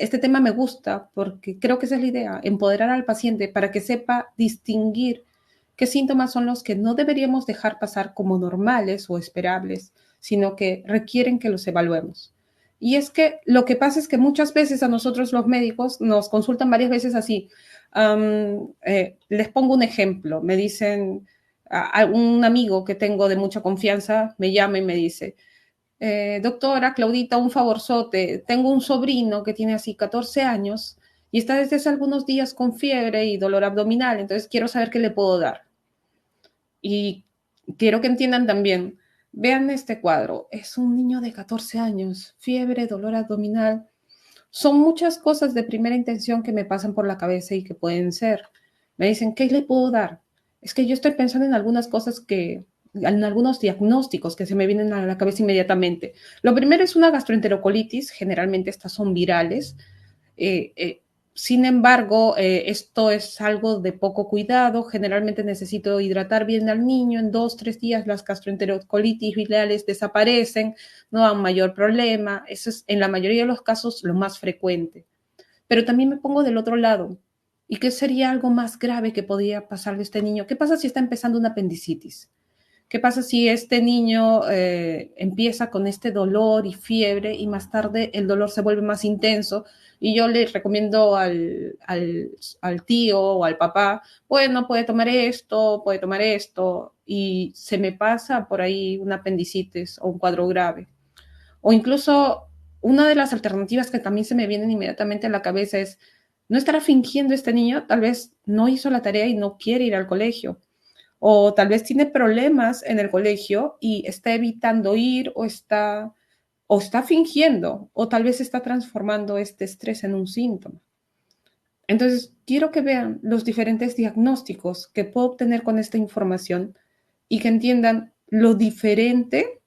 este tema me gusta porque creo que esa es la idea, empoderar al paciente para que sepa distinguir qué síntomas son los que no deberíamos dejar pasar como normales o esperables, sino que requieren que los evaluemos. Y es que lo que pasa es que muchas veces a nosotros los médicos nos consultan varias veces así. Les pongo un ejemplo. Me dicen, a un amigo que tengo de mucha confianza me llama y me dice, doctora Claudita, un favorzote, tengo un sobrino que tiene así 14 años y está desde hace algunos días con fiebre y dolor abdominal, entonces quiero saber qué le puedo dar. Y quiero que entiendan también, vean este cuadro, es un niño de 14 años, fiebre, dolor abdominal. Son muchas cosas de primera intención que me pasan por la cabeza y que pueden ser. Me dicen, ¿qué le puedo dar? Es que yo estoy pensando en algunas cosas en algunos diagnósticos que se me vienen a la cabeza inmediatamente. Lo primero es una gastroenterocolitis, generalmente estas son virales, eh, eh, sin embargo, esto es algo de poco cuidado. Generalmente necesito hidratar bien al niño. En 2, 3 días las gastroenterocolitis biliares desaparecen, no hay mayor problema. Eso es en la mayoría de los casos lo más frecuente. Pero también me pongo del otro lado. ¿Y qué sería algo más grave que podría pasarle a este niño? ¿Qué pasa si está empezando una apendicitis? ¿Qué pasa si este niño empieza con este dolor y fiebre y más tarde el dolor se vuelve más intenso? Y yo le recomiendo al tío o al papá, bueno, puede tomar esto, y se me pasa por ahí una apendicitis o un cuadro grave. O incluso una de las alternativas que también se me vienen inmediatamente a la cabeza es, ¿no estará fingiendo este niño? Tal vez no hizo la tarea y no quiere ir al colegio, o tal vez tiene problemas en el colegio y está evitando ir o está fingiendo, o tal vez está transformando este estrés en un síntoma. Entonces, quiero que vean los diferentes diagnósticos que puedo obtener con esta información y que entiendan lo diferente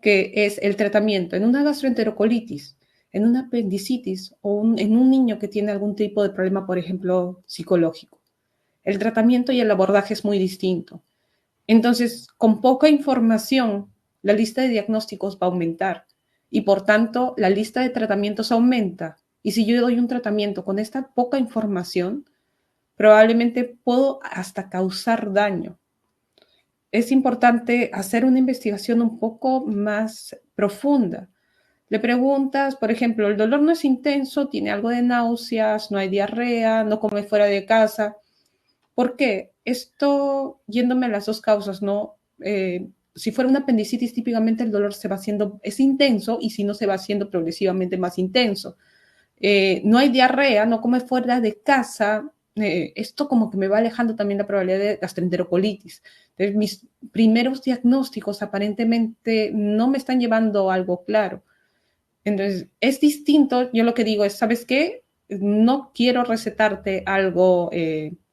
que es el tratamiento en una gastroenterocolitis, en una apendicitis en un niño que tiene algún tipo de problema, por ejemplo, psicológico. El tratamiento y el abordaje es muy distinto. Entonces, con poca información, la lista de diagnósticos va a aumentar y por tanto la lista de tratamientos aumenta. Y si yo doy un tratamiento con esta poca información, probablemente puedo hasta causar daño. Es importante hacer una investigación un poco más profunda. Le preguntas, por ejemplo, el dolor no es intenso, tiene algo de náuseas, no hay diarrea, no come fuera de casa. ¿Por qué? Esto, yéndome a las dos causas, ¿no? Si fuera una apendicitis, típicamente el dolor se va haciendo, es intenso, y si no, se va haciendo progresivamente más intenso. No hay diarrea, no come fuera de casa. Esto como que me va alejando también la probabilidad de gastroenterocolitis. Entonces, mis primeros diagnósticos aparentemente no me están llevando a algo claro. Entonces, es distinto. Yo lo que digo es, ¿sabes qué? No quiero recetarte algo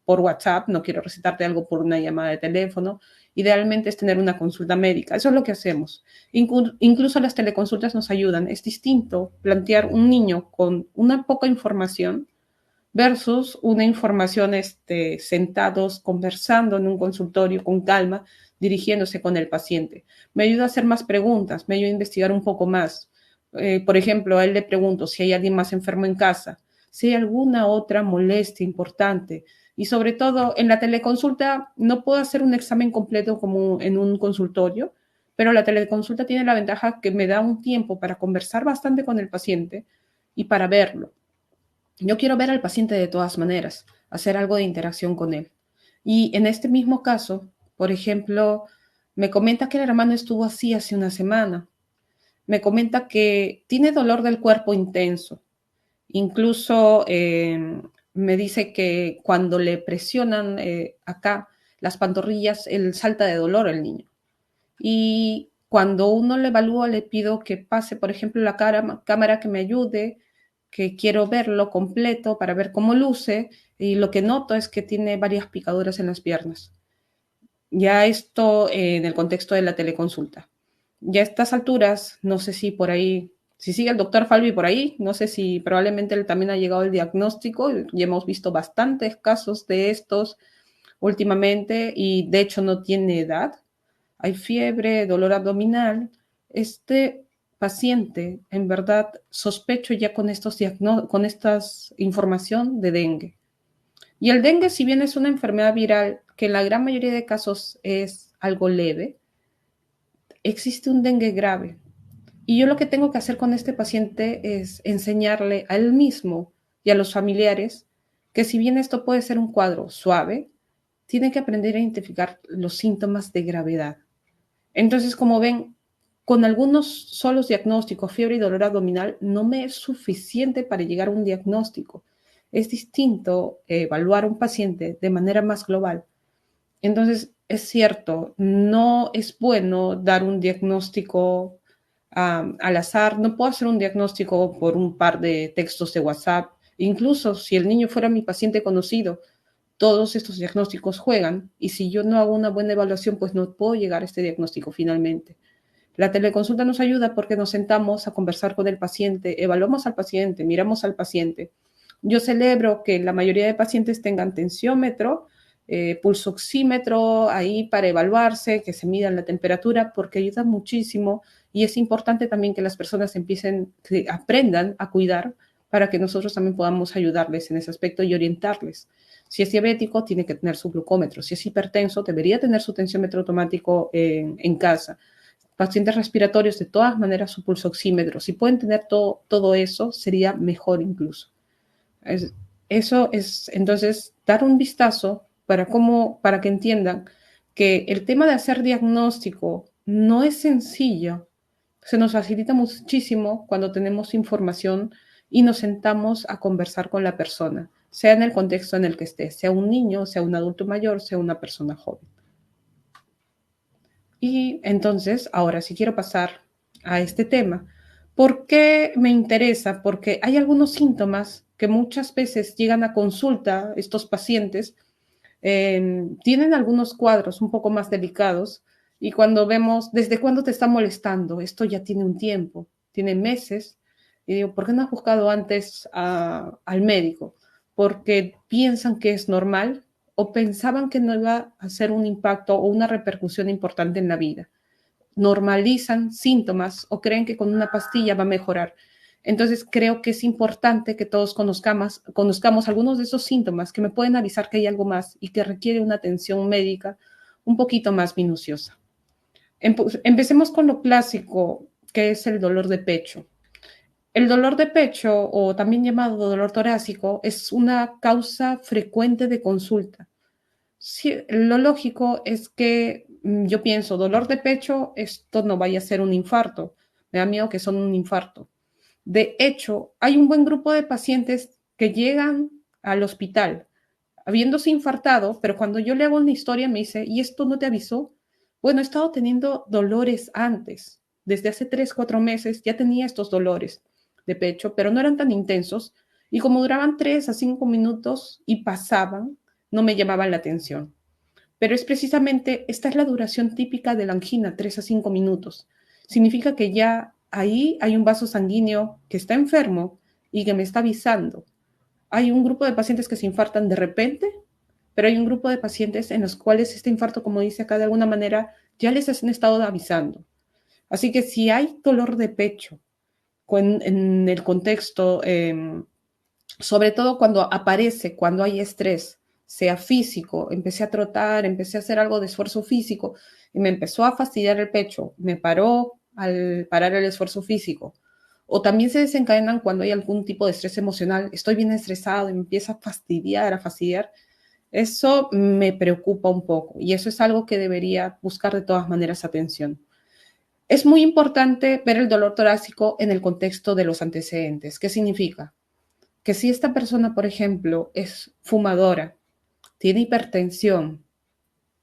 por WhatsApp, no quiero recetarte algo por una llamada de teléfono. Idealmente es tener una consulta médica. Eso es lo que hacemos. Incluso las teleconsultas nos ayudan. Es distinto plantear un niño con una poca información versus una información sentados, conversando en un consultorio con calma, dirigiéndose con el paciente. Me ayuda a hacer más preguntas, me ayuda a investigar un poco más. Por ejemplo, a él le pregunto si hay alguien más enfermo en casa, si hay alguna otra molestia importante. Y sobre todo, en la teleconsulta no puedo hacer un examen completo como en un consultorio, pero la teleconsulta tiene la ventaja que me da un tiempo para conversar bastante con el paciente y para verlo. Yo quiero ver al paciente de todas maneras, hacer algo de interacción con él. Y en este mismo caso, por ejemplo, me comenta que el hermano estuvo así hace una semana. Me comenta que tiene dolor del cuerpo intenso. Incluso me dice que cuando le presionan acá las pantorrillas, él salta de dolor el niño. Y cuando uno le evalúa, le pido que pase, por ejemplo, la cámara que me ayude, que quiero verlo completo para ver cómo luce, y lo que noto es que tiene varias picaduras en las piernas. Ya esto en el contexto de la teleconsulta. Ya a estas alturas, no sé si por ahí, si sigue el doctor Falvi por ahí, no sé si probablemente él también ha llegado el diagnóstico, y hemos visto bastantes casos de estos últimamente, y de hecho no tiene edad. Hay fiebre, dolor abdominal. paciente, en verdad, sospecho ya con con esta información de dengue. Y el dengue, si bien es una enfermedad viral que en la gran mayoría de casos es algo leve, existe un dengue grave. Y yo lo que tengo que hacer con este paciente es enseñarle a él mismo y a los familiares que si bien esto puede ser un cuadro suave, tiene que aprender a identificar los síntomas de gravedad. Entonces, como ven, con algunos solos diagnósticos, fiebre y dolor abdominal, no me es suficiente para llegar a un diagnóstico. Es distinto evaluar a un paciente de manera más global. Entonces, es cierto, no es bueno dar un diagnóstico al azar. No puedo hacer un diagnóstico por un par de textos de WhatsApp. Incluso si el niño fuera mi paciente conocido, todos estos diagnósticos juegan y si yo no hago una buena evaluación, pues no puedo llegar a este diagnóstico finalmente. La teleconsulta nos ayuda porque nos sentamos a conversar con el paciente, evaluamos al paciente, miramos al paciente. Yo celebro que la mayoría de pacientes tengan tensiómetro, pulso oxímetro ahí para evaluarse, que se midan la temperatura, porque ayuda muchísimo y es importante también que las personas que aprendan a cuidar para que nosotros también podamos ayudarles en ese aspecto y orientarles. Si es diabético, tiene que tener su glucómetro. Si es hipertenso, debería tener su tensiómetro automático en casa. Pacientes respiratorios, de todas maneras, su pulso oxímetro. Si pueden tener todo eso, sería mejor incluso. Eso es, entonces, dar un vistazo para que entiendan que el tema de hacer diagnóstico no es sencillo. Se nos facilita muchísimo cuando tenemos información y nos sentamos a conversar con la persona, sea en el contexto en el que esté, sea un niño, sea un adulto mayor, sea una persona joven. Y entonces, ahora sí quiero pasar a este tema. ¿Por qué me interesa? Porque hay algunos síntomas que muchas veces llegan a consulta, estos pacientes, tienen algunos cuadros un poco más delicados y cuando vemos desde cuándo te está molestando, esto ya tiene un tiempo, tiene meses, y digo, ¿por qué no has buscado antes al médico? Porque piensan que es normal o pensaban que no iba a hacer un impacto o una repercusión importante en la vida. Normalizan síntomas o creen que con una pastilla va a mejorar. Entonces creo que es importante que todos conozcamos algunos de esos síntomas que me pueden avisar que hay algo más y que requiere una atención médica un poquito más minuciosa. Empecemos con lo clásico, que es el dolor de pecho. El dolor de pecho, o también llamado dolor torácico, es una causa frecuente de consulta. Sí, lo lógico es que yo pienso, dolor de pecho, esto no vaya a ser un infarto. Me da miedo que son un infarto. De hecho, hay un buen grupo de pacientes que llegan al hospital habiéndose infartado, pero cuando yo le hago una historia me dice, ¿y esto no te avisó? Bueno, he estado teniendo dolores antes. Desde hace 3, 4 meses ya tenía estos dolores de pecho, pero no eran tan intensos. Y como duraban 3 a 5 minutos y pasaban, no me llamaban la atención. Pero es precisamente, esta es la duración típica de la angina, 3 a 5 minutos. Significa que ya ahí hay un vaso sanguíneo que está enfermo y que me está avisando. Hay un grupo de pacientes que se infartan de repente, pero hay un grupo de pacientes en los cuales este infarto, como dice acá, de alguna manera ya les han estado avisando. Así que si hay dolor de pecho en el contexto, sobre todo cuando aparece, cuando hay estrés, sea físico, empecé a trotar, empecé a hacer algo de esfuerzo físico y me empezó a fastidiar el pecho, me paró al parar el esfuerzo físico. O también se desencadenan cuando hay algún tipo de estrés emocional. Estoy bien estresado y me empieza a fastidiar, a fastidiar. Eso me preocupa un poco y eso es algo que debería buscar de todas maneras atención. Es muy importante ver el dolor torácico en el contexto de los antecedentes. ¿Qué significa? Que si esta persona, por ejemplo, es fumadora, tiene hipertensión,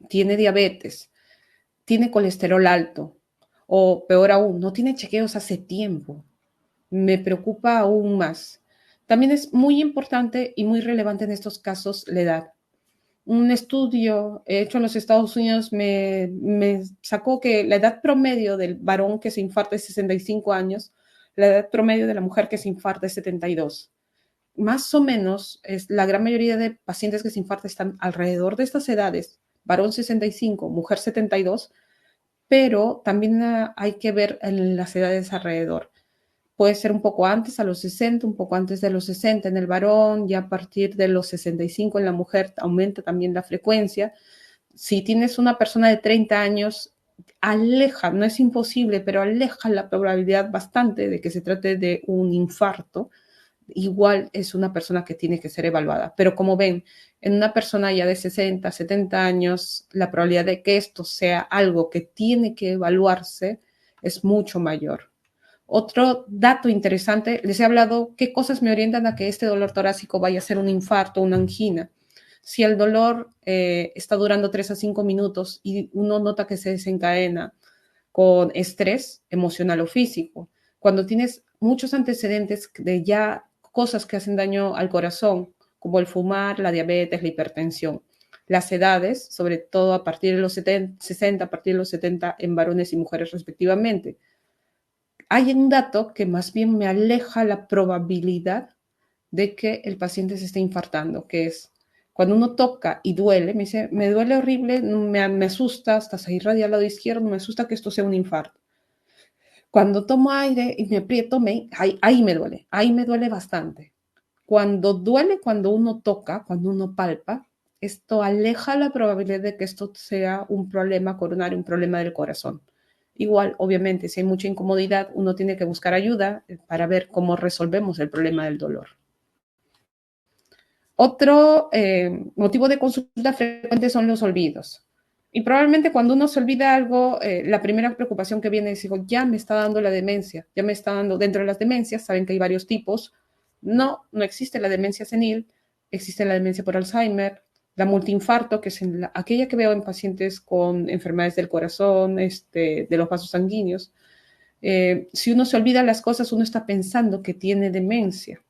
tiene diabetes, tiene colesterol alto o peor aún, no tiene chequeos hace tiempo, me preocupa aún más. También es muy importante y muy relevante en estos casos la edad. Un estudio hecho en los Estados Unidos me sacó que la edad promedio del varón que se infarta es 65 años, la edad promedio de la mujer que se infarta es 72. Más o menos, la gran mayoría de pacientes que se infartan están alrededor de estas edades, varón 65, mujer 72, pero también hay que ver en las edades alrededor. Puede ser un poco antes, a los 60, un poco antes de los 60 en el varón, ya a partir de los 65 en la mujer aumenta también la frecuencia. Si tienes una persona de 30 años, aleja, no es imposible, pero aleja la probabilidad bastante de que se trate de un infarto. Igual es una persona que tiene que ser evaluada. Pero como ven, en una persona ya de 60, 70 años, la probabilidad de que esto sea algo que tiene que evaluarse es mucho mayor. Otro dato interesante, les he hablado qué cosas me orientan a que este dolor torácico vaya a ser un infarto, una angina. Si el dolor está durando 3 a 5 minutos y uno nota que se desencadena con estrés emocional o físico, cuando tienes muchos antecedentes de ya cosas que hacen daño al corazón, como el fumar, la diabetes, la hipertensión, las edades, sobre todo a partir de los 70, 60, a partir de los 70 en varones y mujeres respectivamente. Hay un dato que más bien me aleja la probabilidad de que el paciente se esté infartando, que es cuando uno toca y duele, me dice, me duele horrible, me asusta, hasta se irradia al lado izquierdo, me asusta que esto sea un infarto. Cuando tomo aire y me aprieto, ahí me duele bastante. Cuando duele, cuando uno toca, cuando uno palpa, esto aleja la probabilidad de que esto sea un problema coronario, un problema del corazón. Igual, obviamente, si hay mucha incomodidad, uno tiene que buscar ayuda para ver cómo resolvemos el problema del dolor. Otro motivo de consulta frecuente son los olvidos. Y probablemente cuando uno se olvida algo, la primera preocupación que viene es, digo, ya me está dando la demencia, ya me está dando, dentro de las demencias, saben que hay varios tipos. No, no existe la demencia senil, existe la demencia por Alzheimer, la multiinfarto, que es aquella que veo en pacientes con enfermedades del corazón, de los vasos sanguíneos. Si uno se olvida las cosas, uno está pensando que tiene demencia.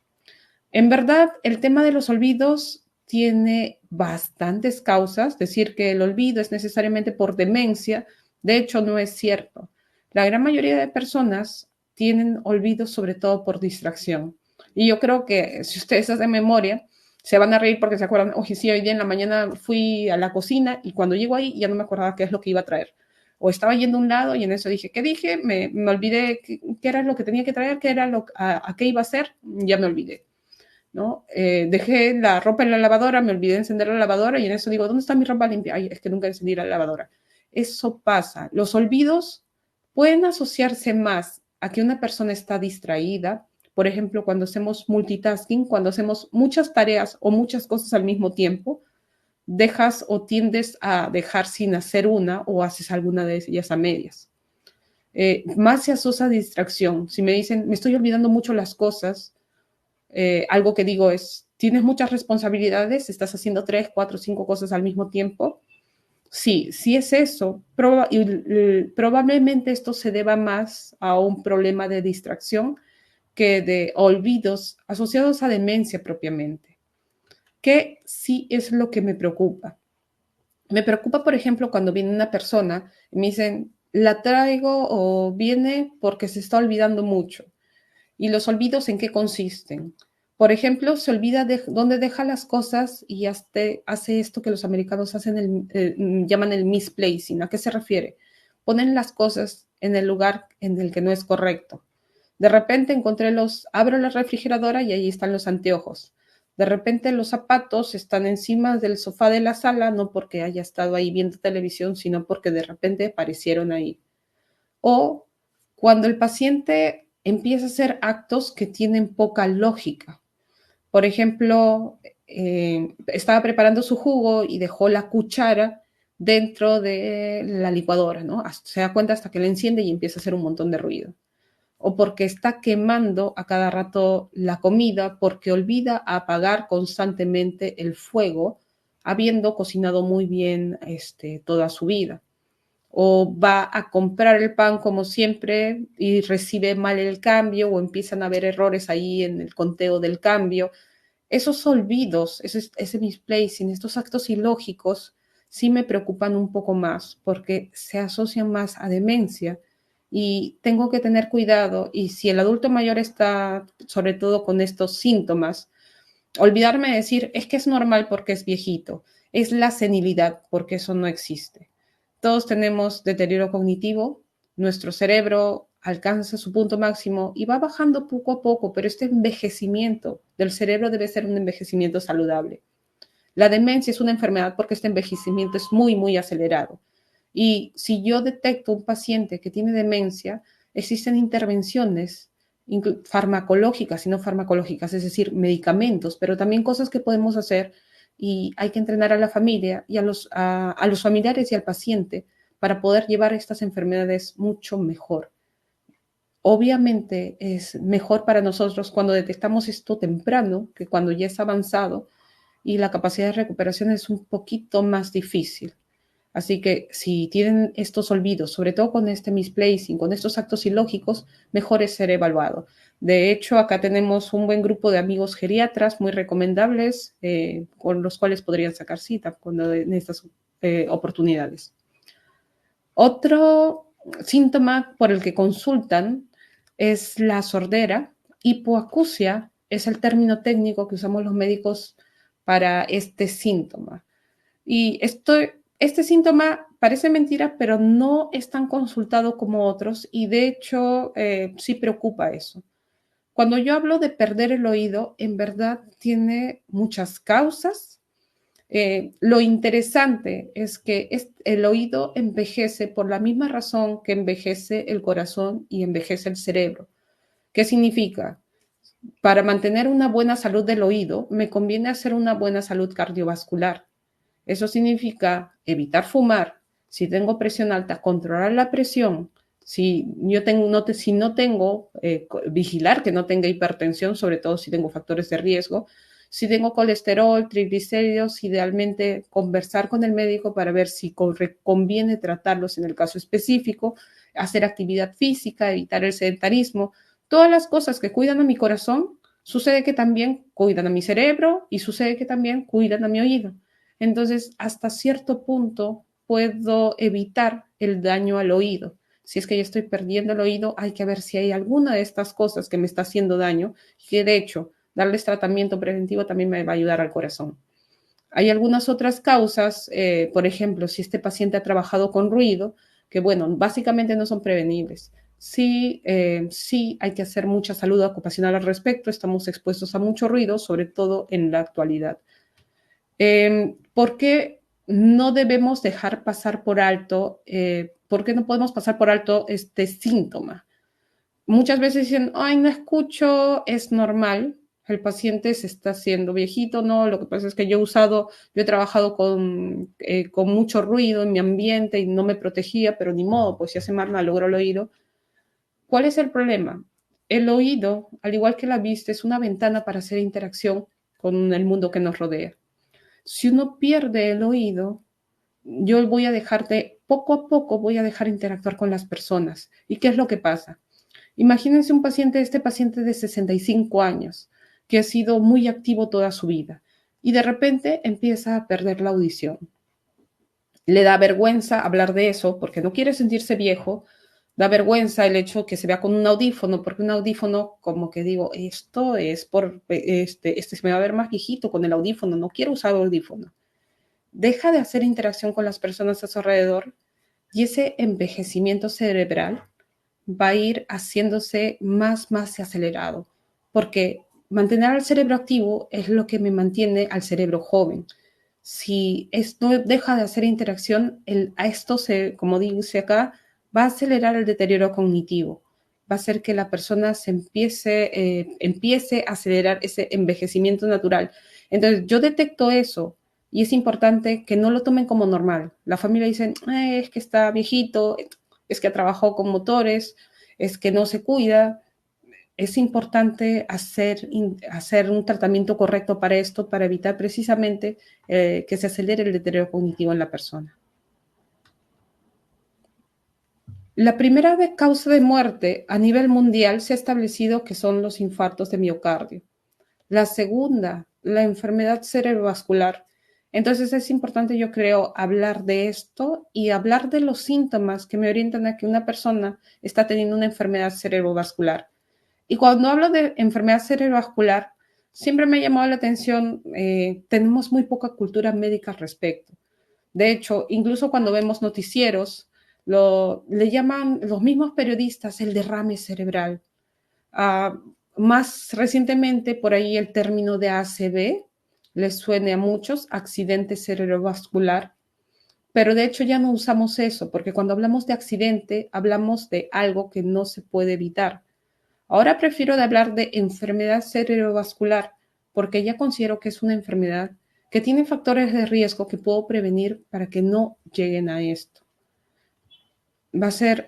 En verdad, el tema de los olvidos tiene bastantes causas. Decir que el olvido es necesariamente por demencia, de hecho, no es cierto. La gran mayoría de personas tienen olvidos sobre todo por distracción. Y yo creo que si ustedes hacen memoria, se van a reír porque se acuerdan, oye, sí, hoy día en la mañana fui a la cocina y cuando llego ahí ya no me acordaba qué es lo que iba a traer. O estaba yendo a un lado y en eso dije, ¿qué dije? Me olvidé qué era lo que tenía que traer, qué era a qué iba a hacer, ya me olvidé. ¿No? Dejé la ropa en la lavadora, me olvidé de encender la lavadora y en eso digo, ¿dónde está mi ropa limpia? Ay, es que nunca encendí la lavadora. Eso pasa. Los olvidos pueden asociarse más a que una persona está distraída, por ejemplo, cuando hacemos multitasking, cuando hacemos muchas tareas o muchas cosas al mismo tiempo, dejas o tiendes a dejar sin hacer una o haces alguna de ellas a medias. Más se asocia a distracción. Si me dicen, me estoy olvidando mucho las cosas, algo que digo es, ¿tienes muchas responsabilidades? ¿Estás haciendo 3, 4, 5 cosas al mismo tiempo? Sí, sí es eso. Probablemente esto se deba más a un problema de distracción que de olvidos asociados a demencia propiamente, que sí es lo que me preocupa. Me preocupa, por ejemplo, cuando viene una persona y me dicen, la traigo o viene porque se está olvidando mucho. ¿Y los olvidos en qué consisten? Por ejemplo, se olvida de dónde deja las cosas y hace esto que los americanos llaman el misplacing. ¿A qué se refiere? Ponen las cosas en el lugar en el que no es correcto. De repente abro la refrigeradora y ahí están los anteojos. De repente los zapatos están encima del sofá de la sala, no porque haya estado ahí viendo televisión, sino porque de repente aparecieron ahí. O cuando el paciente empieza a hacer actos que tienen poca lógica. Por ejemplo, estaba preparando su jugo y dejó la cuchara dentro de la licuadora, ¿no? Se da cuenta hasta que la enciende y empieza a hacer un montón de ruido. O porque está quemando a cada rato la comida porque olvida apagar constantemente el fuego, habiendo cocinado muy bien toda su vida. O va a comprar el pan como siempre y recibe mal el cambio o empiezan a haber errores ahí en el conteo del cambio. Esos olvidos, ese misplacing, estos actos ilógicos sí me preocupan un poco más porque se asocian más a demencia y tengo que tener cuidado y si el adulto mayor está sobre todo con estos síntomas, olvidarme de decir es que es normal porque es viejito, es la senilidad porque eso no existe. todos tenemos deterioro cognitivo, nuestro cerebro alcanza su punto máximo y va bajando poco a poco, pero este envejecimiento del cerebro debe ser un envejecimiento saludable. La demencia es una enfermedad porque este envejecimiento es muy, muy acelerado. Y si yo detecto un paciente que tiene demencia, existen intervenciones farmacológicas y no farmacológicas, es decir, medicamentos, pero también cosas que podemos hacer y hay que entrenar a la familia y a los familiares y al paciente para poder llevar estas enfermedades mucho mejor. Obviamente es mejor para nosotros cuando detectamos esto temprano que cuando ya es avanzado y la capacidad de recuperación es un poquito más difícil. Así que si tienen estos olvidos, sobre todo con este misplacing, con estos actos ilógicos, mejor es ser evaluado. De hecho, acá tenemos un buen grupo de amigos geriatras muy recomendables con los cuales podrían sacar cita en estas oportunidades. Otro síntoma por el que consultan es la sordera. Hipoacusia es el término técnico que usamos los médicos para este síntoma. Y este síntoma parece mentira, pero no es tan consultado como otros y de hecho sí preocupa eso. Cuando yo hablo de perder el oído, en verdad tiene muchas causas. Lo interesante es que el oído envejece por la misma razón que envejece el corazón y envejece el cerebro. ¿Qué significa? Para mantener una buena salud del oído, me conviene hacer una buena salud cardiovascular. Eso significa evitar fumar. Si tengo presión alta, controlar la presión. Si no tengo, vigilar que no tenga hipertensión, sobre todo si tengo factores de riesgo. Si tengo colesterol, triglicéridos, idealmente conversar con el médico para ver si conviene tratarlos en el caso específico, hacer actividad física, evitar el sedentarismo. Todas las cosas que cuidan a mi corazón, sucede que también cuidan a mi cerebro y sucede que también cuidan a mi oído. Entonces, hasta cierto punto puedo evitar el daño al oído. Si es que ya estoy perdiendo el oído, hay que ver si hay alguna de estas cosas que me está haciendo daño, que de hecho, darles tratamiento preventivo también me va a ayudar al corazón. Hay algunas otras causas, por ejemplo, si este paciente ha trabajado con ruido, que bueno, básicamente no son prevenibles. Sí, sí hay que hacer mucha salud ocupacional al respecto, estamos expuestos a mucho ruido, sobre todo en la actualidad. ¿Por qué no debemos dejar pasar por alto, por qué no podemos pasar por alto este síntoma? Muchas veces dicen, ay, no escucho, es normal, el paciente se está haciendo viejito, no, lo que pasa es que yo he trabajado con mucho ruido en mi ambiente y no me protegía, pero ni modo, pues si hace mal, logró el oído. ¿Cuál es el problema? El oído, al igual que la vista, es una ventana para hacer interacción con el mundo que nos rodea. Si uno pierde el oído, yo voy a poco a poco voy a dejar interactuar con las personas. ¿Y qué es lo que pasa? Imagínense este paciente de 65 años, que ha sido muy activo toda su vida y de repente empieza a perder la audición. Le da vergüenza hablar de eso porque no quiere sentirse viejo, da vergüenza el hecho que se vea con un audífono, porque un audífono, como que digo, esto es se me va a ver más viejito con el audífono, no quiero usar audífono. Deja de hacer interacción con las personas a su alrededor y ese envejecimiento cerebral va a ir haciéndose más acelerado, porque mantener al cerebro activo es lo que me mantiene al cerebro joven. Si esto deja de hacer interacción, como dice acá, va a acelerar el deterioro cognitivo, va a hacer que la persona empiece a acelerar ese envejecimiento natural. Entonces, yo detecto eso y es importante que no lo tomen como normal. La familia dice, es que está viejito, es que ha trabajado con motores, es que no se cuida. Es importante hacer un tratamiento correcto para esto, para evitar precisamente que se acelere el deterioro cognitivo en la persona. La primera causa de muerte a nivel mundial se ha establecido que son los infartos de miocardio. La segunda, la enfermedad cerebrovascular. Entonces es importante, yo creo, hablar de esto y hablar de los síntomas que me orientan a que una persona está teniendo una enfermedad cerebrovascular. Y cuando hablo de enfermedad cerebrovascular, siempre me ha llamado la atención, tenemos muy poca cultura médica al respecto. De hecho, incluso cuando vemos noticieros, le llaman los mismos periodistas el derrame cerebral. Uh, Más recientemente, por ahí el término de ACV les suene a muchos, accidente cerebrovascular, pero de hecho ya no usamos eso, porque cuando hablamos de accidente, hablamos de algo que no se puede evitar. Ahora prefiero de hablar de enfermedad cerebrovascular, porque ya considero que es una enfermedad que tiene factores de riesgo que puedo prevenir para que no lleguen a esto. Va a ser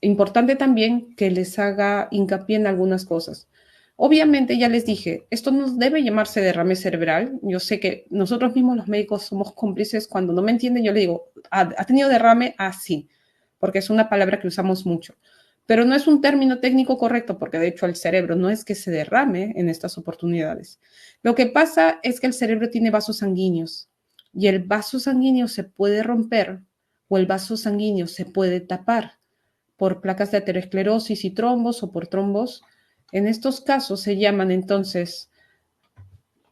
importante también que les haga hincapié en algunas cosas. Obviamente, ya les dije, esto no debe llamarse derrame cerebral. Yo sé que nosotros mismos los médicos somos cómplices. Cuando no me entienden, yo le digo, ¿ha tenido derrame? Ah, sí, porque es una palabra que usamos mucho. Pero no es un término técnico correcto, porque de hecho el cerebro no es que se derrame en estas oportunidades. Lo que pasa es que el cerebro tiene vasos sanguíneos y el vaso sanguíneo se puede romper o el vaso sanguíneo se puede tapar por placas de aterosclerosis y trombos o por trombos. En estos casos se llaman entonces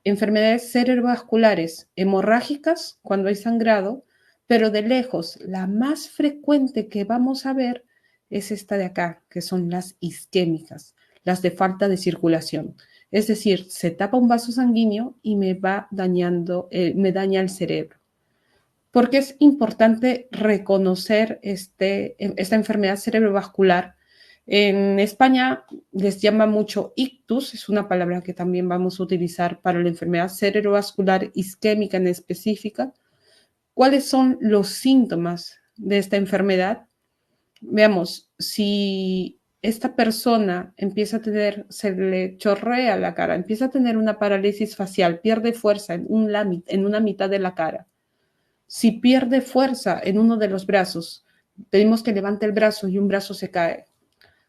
enfermedades cerebrovasculares hemorrágicas cuando hay sangrado, pero de lejos la más frecuente que vamos a ver es esta de acá, que son las isquémicas, las de falta de circulación. Es decir, se tapa un vaso sanguíneo y me va dañando, me daña el cerebro. Porque es importante reconocer esta enfermedad cerebrovascular. En España les llama mucho ictus, es una palabra que también vamos a utilizar para la enfermedad cerebrovascular isquémica en específica. ¿Cuáles son los síntomas de esta enfermedad? Veamos, si esta persona empieza a tener, se le chorrea la cara, empieza a tener una parálisis facial, pierde fuerza en una mitad de la cara. Si pierde fuerza en uno de los brazos, pedimos que levante el brazo y un brazo se cae.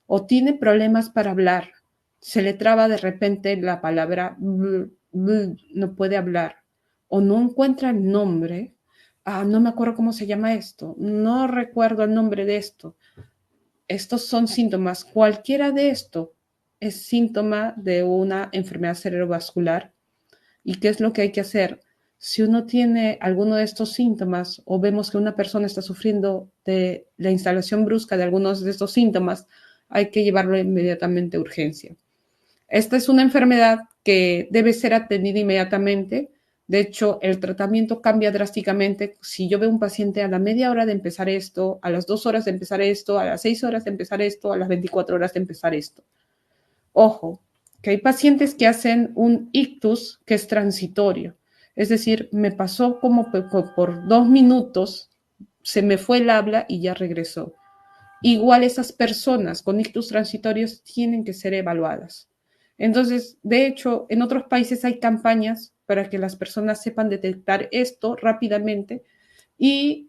O tiene problemas para hablar, se le traba de repente la palabra, no puede hablar. O no encuentra el nombre. No me acuerdo cómo se llama esto. No recuerdo el nombre de esto. Estos son síntomas. Cualquiera de esto es síntoma de una enfermedad cerebrovascular. ¿Y qué es lo que hay que hacer? Si uno tiene alguno de estos síntomas o vemos que una persona está sufriendo de la instalación brusca de algunos de estos síntomas, hay que llevarlo inmediatamente a urgencia. Esta es una enfermedad que debe ser atendida inmediatamente. De hecho, el tratamiento cambia drásticamente. Si yo veo un paciente a la media hora de empezar esto, a las 2 horas de empezar esto, a las 6 horas de empezar esto, a las 24 horas de empezar esto. Ojo, que hay pacientes que hacen un ictus que es transitorio. Es decir, me pasó como por 2 minutos, se me fue el habla y ya regresó. Igual esas personas con ictus transitorios tienen que ser evaluadas. Entonces, de hecho, en otros países hay campañas para que las personas sepan detectar esto rápidamente y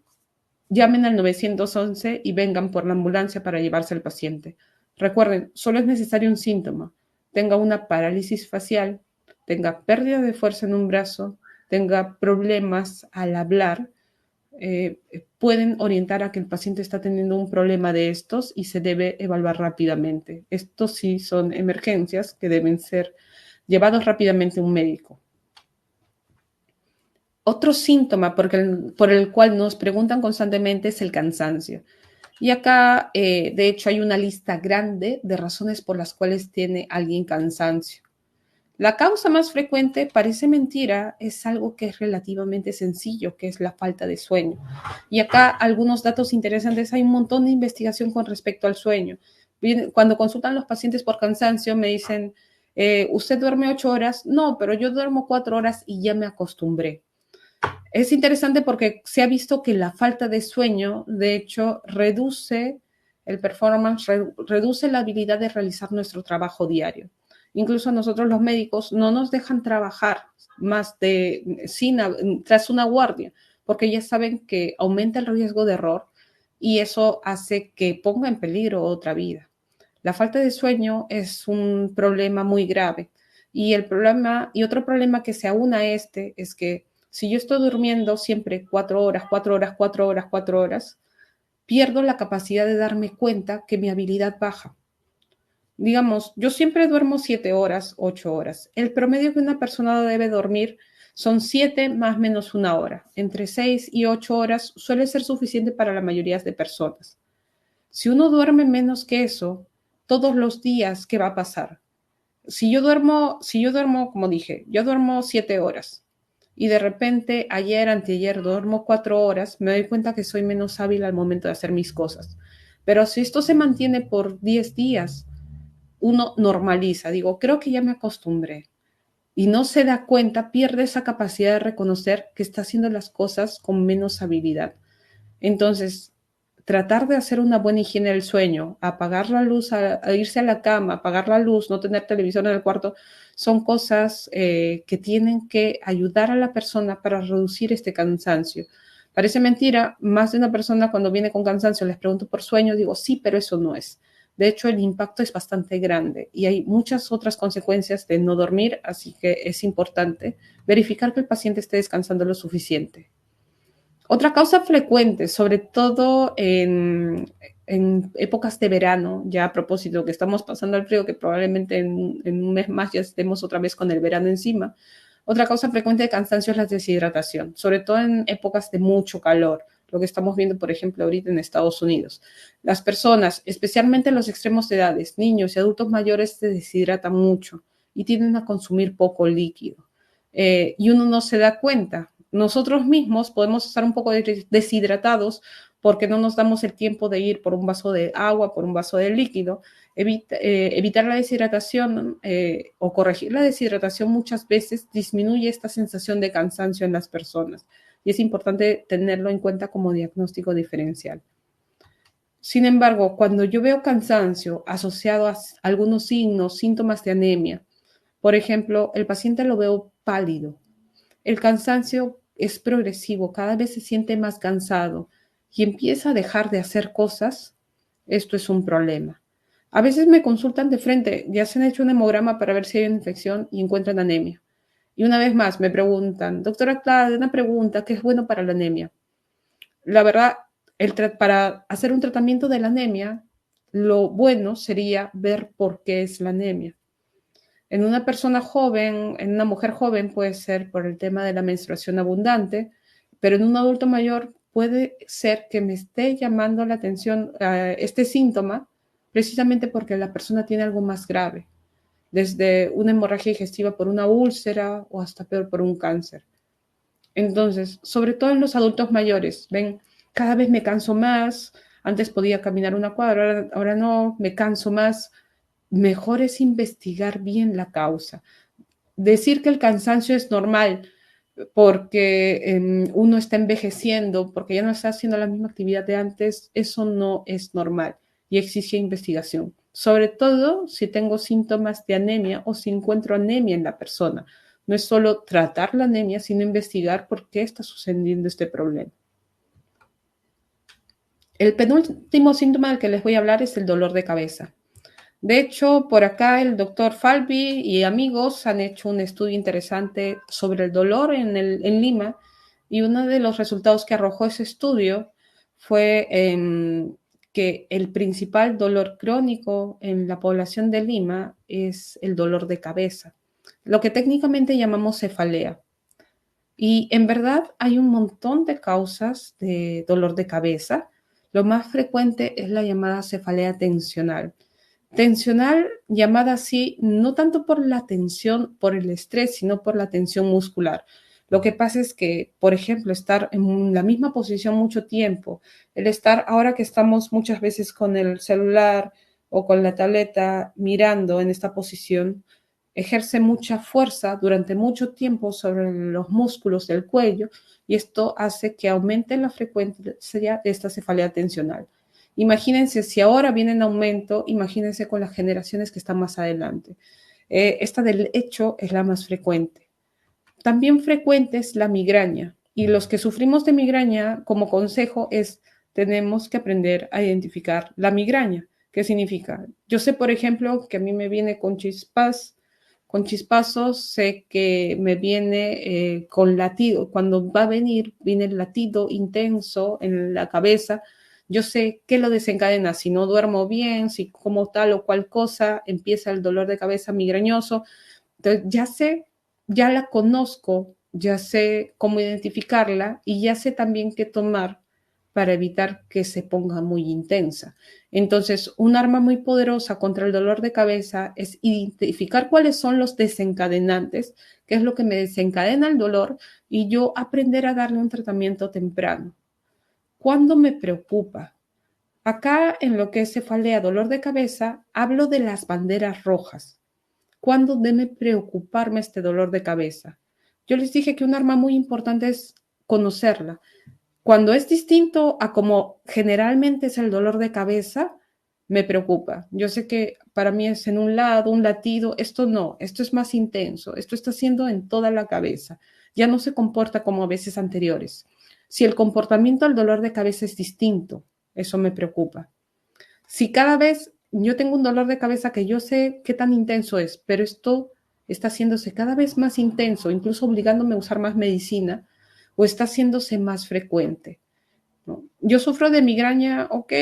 llamen al 911 y vengan por la ambulancia para llevarse al paciente. Recuerden, solo es necesario un síntoma. Tenga una parálisis facial, tenga pérdida de fuerza en un brazo, tenga problemas al hablar, pueden orientar a que el paciente está teniendo un problema de estos y se debe evaluar rápidamente. Estos sí son emergencias que deben ser llevados rápidamente a un médico. Otro síntoma por el cual nos preguntan constantemente es el cansancio. Y acá, de hecho, hay una lista grande de razones por las cuales tiene alguien cansancio. La causa más frecuente, parece mentira, es algo que es relativamente sencillo, que es la falta de sueño. Y acá algunos datos interesantes, hay un montón de investigación con respecto al sueño. Cuando consultan los pacientes por cansancio, me dicen, ¿usted duerme 8 horas? No, pero yo duermo 4 horas y ya me acostumbré. Es interesante porque se ha visto que la falta de sueño, de hecho, reduce el performance, reduce la habilidad de realizar nuestro trabajo diario. Incluso a nosotros los médicos no nos dejan trabajar más tras una guardia, porque ya saben que aumenta el riesgo de error y eso hace que ponga en peligro otra vida. La falta de sueño es un problema muy grave y otro problema que se aúna a este es que si yo estoy durmiendo siempre 4 horas, 4 horas, 4 horas, 4 horas, pierdo la capacidad de darme cuenta que mi habilidad baja. Digamos, yo siempre duermo 7 horas, 8 horas. El promedio que una persona debe dormir son 7 más menos 1 hora. Entre 6 y 8 horas suele ser suficiente para la mayoría de personas. Si uno duerme menos que eso, todos los días, ¿qué va a pasar? Si yo duermo, como dije, yo duermo 7 horas y de repente ayer, anteayer, duermo 4 horas, me doy cuenta que soy menos hábil al momento de hacer mis cosas. Pero si esto se mantiene por 10 días, uno normaliza, digo, creo que ya me acostumbré y no se da cuenta, pierde esa capacidad de reconocer que está haciendo las cosas con menos habilidad. Entonces, tratar de hacer una buena higiene del sueño, apagar la luz, a irse a la cama, apagar la luz, no tener televisión en el cuarto, son cosas que tienen que ayudar a la persona para reducir este cansancio. Parece mentira, más de una persona cuando viene con cansancio les pregunto por sueño, digo, sí, pero eso no es. De hecho, el impacto es bastante grande y hay muchas otras consecuencias de no dormir, así que es importante verificar que el paciente esté descansando lo suficiente. Otra causa frecuente, sobre todo en épocas de verano, ya a propósito que estamos pasando el frío, que probablemente en un mes más ya estemos otra vez con el verano encima. Otra causa frecuente de cansancio es la deshidratación, sobre todo en épocas de mucho calor, lo que estamos viendo, por ejemplo, ahorita en Estados Unidos. Las personas, especialmente en los extremos de edades, niños y adultos mayores, se deshidratan mucho y tienden a consumir poco líquido. Y uno no se da cuenta. Nosotros mismos podemos estar un poco deshidratados porque no nos damos el tiempo de ir por un vaso de agua, por un vaso de líquido. Evitar la deshidratación o corregir la deshidratación muchas veces disminuye esta sensación de cansancio en las personas y es importante tenerlo en cuenta como diagnóstico diferencial. Sin embargo, cuando yo veo cansancio asociado a algunos signos, síntomas de anemia, por ejemplo, el paciente lo veo pálido, el cansancio es progresivo, cada vez se siente más cansado y empieza a dejar de hacer cosas, esto es un problema. A veces me consultan de frente, ya se han hecho un hemograma para ver si hay una infección y encuentran anemia. Y una vez más me preguntan, doctora Clara, una pregunta, ¿qué es bueno para la anemia? La verdad, para hacer un tratamiento de la anemia, lo bueno sería ver por qué es la anemia. En una persona joven, en una mujer joven puede ser por el tema de la menstruación abundante, pero en un adulto mayor puede ser que me esté llamando la atención este síntoma precisamente porque la persona tiene algo más grave, desde una hemorragia digestiva por una úlcera o hasta peor por un cáncer. Entonces, sobre todo en los adultos mayores, ven, cada vez me canso más, antes podía caminar una cuadra, ahora no, me canso más. Mejor es investigar bien la causa. Decir que el cansancio es normal porque uno está envejeciendo, porque ya no está haciendo la misma actividad de antes, eso no es normal y exige investigación. Sobre todo si tengo síntomas de anemia o si encuentro anemia en la persona. No es solo tratar la anemia, sino investigar por qué está sucediendo este problema. El penúltimo síntoma del que les voy a hablar es el dolor de cabeza. De hecho, por acá el doctor Falvi y amigos han hecho un estudio interesante sobre el dolor en Lima y uno de los resultados que arrojó ese estudio fue que el principal dolor crónico en la población de Lima es el dolor de cabeza, lo que técnicamente llamamos cefalea. Y en verdad hay un montón de causas de dolor de cabeza. Lo más frecuente es la llamada cefalea tensional. Tensional, llamada así, no tanto por la tensión, por el estrés, sino por la tensión muscular. Lo que pasa es que, por ejemplo, estar en la misma posición mucho tiempo, el estar ahora que estamos muchas veces con el celular o con la tableta mirando en esta posición, ejerce mucha fuerza durante mucho tiempo sobre los músculos del cuello y esto hace que aumente la frecuencia de esta cefalea tensional. Imagínense si ahora viene en aumento, imagínense con las generaciones que están más adelante. Esta del hecho es la más frecuente. También frecuente es la migraña y los que sufrimos de migraña, como consejo, es tenemos que aprender a identificar la migraña. ¿Qué significa? Yo sé, por ejemplo, que a mí me viene con chispazos, sé que me viene con latido. Cuando va a venir, viene el latido intenso en la cabeza. yo sé qué lo desencadena, si no duermo bien, si como tal o cual cosa, empieza el dolor de cabeza migrañoso. Entonces ya sé, ya la conozco, ya sé cómo identificarla y ya sé también qué tomar para evitar que se ponga muy intensa. Entonces, un arma muy poderosa contra el dolor de cabeza es identificar cuáles son los desencadenantes, qué es lo que me desencadena el dolor y yo aprender a darle un tratamiento temprano. ¿Cuándo me preocupa? Acá en lo que es cefalea, dolor de cabeza, hablo de las banderas rojas. ¿Cuándo debe preocuparme este dolor de cabeza? Yo les dije que un arma muy importante es conocerla. Cuando es distinto a como generalmente es el dolor de cabeza, me preocupa. Yo sé que para mí es en un lado, un latido, esto no, esto es más intenso, esto está haciendo en toda la cabeza. Ya no se comporta como a veces anteriores. Si el comportamiento del dolor de cabeza es distinto, eso me preocupa. Si cada vez yo tengo un dolor de cabeza que yo sé qué tan intenso es, pero esto está haciéndose cada vez más intenso, incluso obligándome a usar más medicina, o está haciéndose más frecuente, ¿no? Yo sufro de migraña, ok,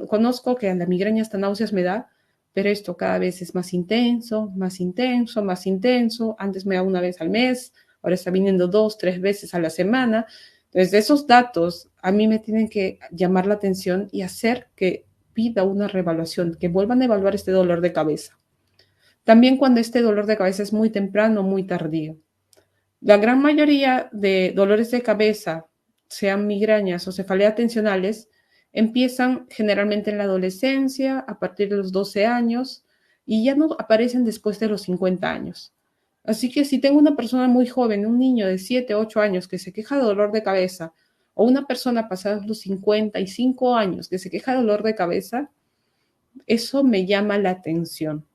conozco que la migraña hasta náuseas me da, pero esto cada vez es más intenso, más intenso, más intenso. Antes me da una vez al mes, ahora está viniendo 2, 3 veces a la semana. Entonces, esos datos a mí me tienen que llamar la atención y hacer que pida una reevaluación, que vuelvan a evaluar este dolor de cabeza. También cuando este dolor de cabeza es muy temprano, muy tardío. La gran mayoría de dolores de cabeza, sean migrañas o cefaleas tensionales, empiezan generalmente en la adolescencia, a partir de los 12 años, y ya no aparecen después de los 50 años. Así que si tengo una persona muy joven, un niño de 7, 8 años que se queja de dolor de cabeza, o una persona pasada los 55 años que se queja de dolor de cabeza, eso me llama la atención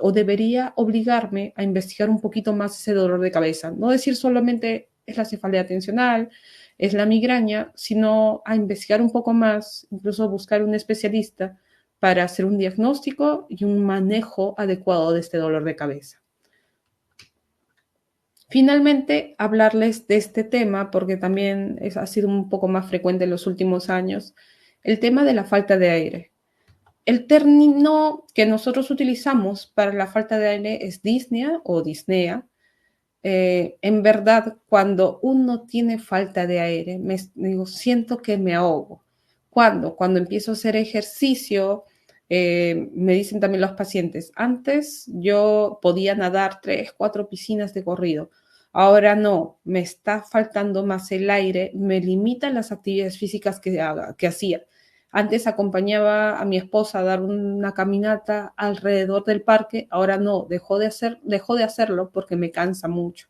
o debería obligarme a investigar un poquito más ese dolor de cabeza. No decir solamente es la cefalea tensional, es la migraña, sino a investigar un poco más, incluso buscar un especialista para hacer un diagnóstico y un manejo adecuado de este dolor de cabeza. Finalmente, hablarles de este tema, porque también ha sido un poco más frecuente en los últimos años, el tema de la falta de aire. El término que nosotros utilizamos para la falta de aire es disnea o disnea. En verdad, cuando uno tiene falta de aire, digo, siento que me ahogo. ¿Cuándo? Cuando empiezo a hacer ejercicio, me dicen también los pacientes, antes yo podía nadar 3, 4 piscinas de corrido. Ahora no, me está faltando más el aire, me limitan las actividades físicas que hacía. Antes acompañaba a mi esposa a dar una caminata alrededor del parque, ahora no, dejó de hacerlo porque me cansa mucho.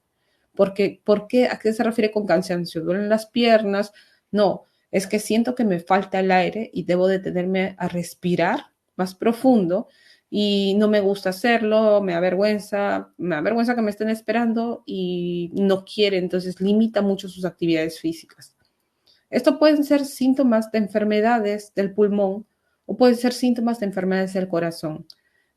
¿Por qué? ¿A qué se refiere con cansancio? ¿Duelen las piernas? No, es que siento que me falta el aire y debo detenerme a respirar más profundo y no me gusta hacerlo, me avergüenza que me estén esperando y no quiere, entonces limita mucho sus actividades físicas. Esto pueden ser síntomas de enfermedades del pulmón o pueden ser síntomas de enfermedades del corazón.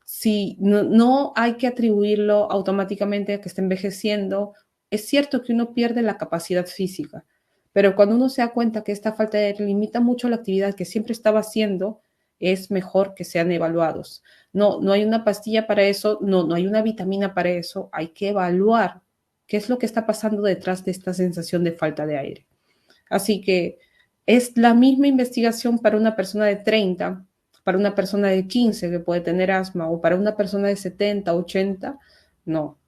Si no hay que atribuirlo automáticamente a que está envejeciendo, es cierto que uno pierde la capacidad física, pero cuando uno se da cuenta que esta falta de aire limita mucho la actividad que siempre estaba haciendo, es mejor que sean evaluados. No hay una pastilla para eso, no hay una vitamina para eso, hay que evaluar qué es lo que está pasando detrás de esta sensación de falta de aire. Así que es la misma investigación para una persona de 30, para una persona de 15 que puede tener asma o para una persona de 70, 80, no.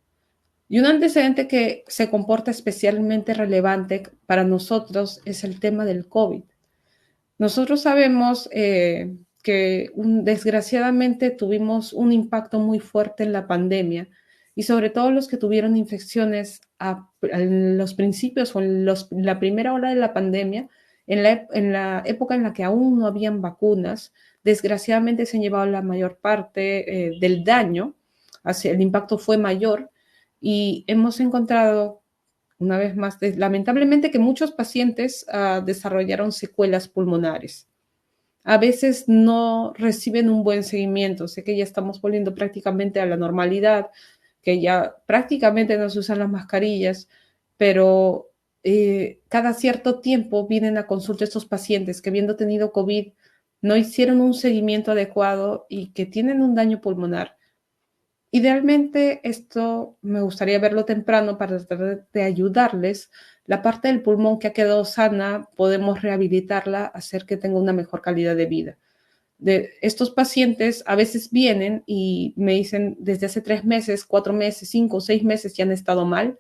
Y un antecedente que se comporta especialmente relevante para nosotros es el tema del COVID. Nosotros sabemos que desgraciadamente tuvimos un impacto muy fuerte en la pandemia y sobre todo los que tuvieron infecciones en los principios o en la primera hora de la pandemia, en la época en la que aún no habían vacunas, desgraciadamente se han llevado la mayor parte del daño, el impacto fue mayor y hemos encontrado una vez más, lamentablemente que muchos pacientes desarrollaron secuelas pulmonares. A veces no reciben un buen seguimiento. Sé que ya estamos volviendo prácticamente a la normalidad, que ya prácticamente no se usan las mascarillas, pero cada cierto tiempo vienen a consulta estos pacientes que habiendo tenido COVID no hicieron un seguimiento adecuado y que tienen un daño pulmonar. Idealmente, esto me gustaría verlo temprano para tratar de ayudarles. La parte del pulmón que ha quedado sana, podemos rehabilitarla, hacer que tenga una mejor calidad de vida. De estos pacientes a veces vienen y me dicen desde hace 3 meses, 4 meses, 5 o 6 meses ya han estado mal,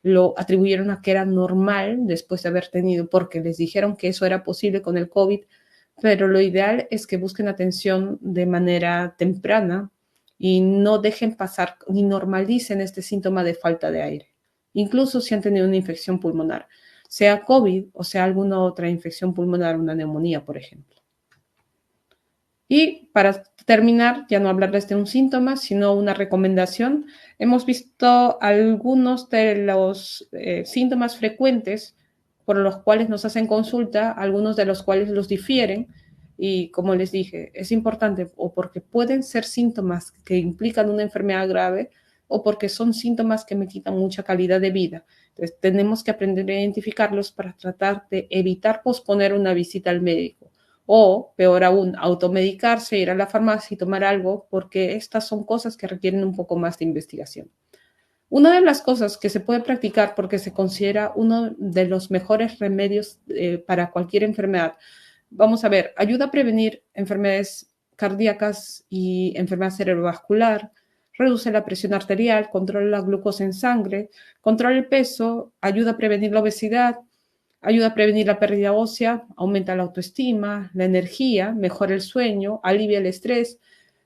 lo atribuyeron a que era normal después de haber tenido, porque les dijeron que eso era posible con el COVID, pero lo ideal es que busquen atención de manera temprana y no dejen pasar ni normalicen este síntoma de falta de aire, incluso si han tenido una infección pulmonar, sea COVID o sea alguna otra infección pulmonar, una neumonía, por ejemplo. Y para terminar, ya no hablarles de un síntoma, sino una recomendación. Hemos visto algunos de los síntomas frecuentes por los cuales nos hacen consulta, algunos de los cuales los difieren. Y como les dije, es importante o porque pueden ser síntomas que implican una enfermedad grave o porque son síntomas que me quitan mucha calidad de vida. Entonces, tenemos que aprender a identificarlos para tratar de evitar posponer una visita al médico o, peor aún, automedicarse, ir a la farmacia y tomar algo, porque estas son cosas que requieren un poco más de investigación. Una de las cosas que se puede practicar porque se considera uno de los mejores remedios para cualquier enfermedad, vamos a ver, ayuda a prevenir enfermedades cardíacas y enfermedad cerebrovascular, reduce la presión arterial, controla la glucosa en sangre, controla el peso, ayuda a prevenir la obesidad, ayuda a prevenir la pérdida ósea, aumenta la autoestima, la energía, mejora el sueño, alivia el estrés,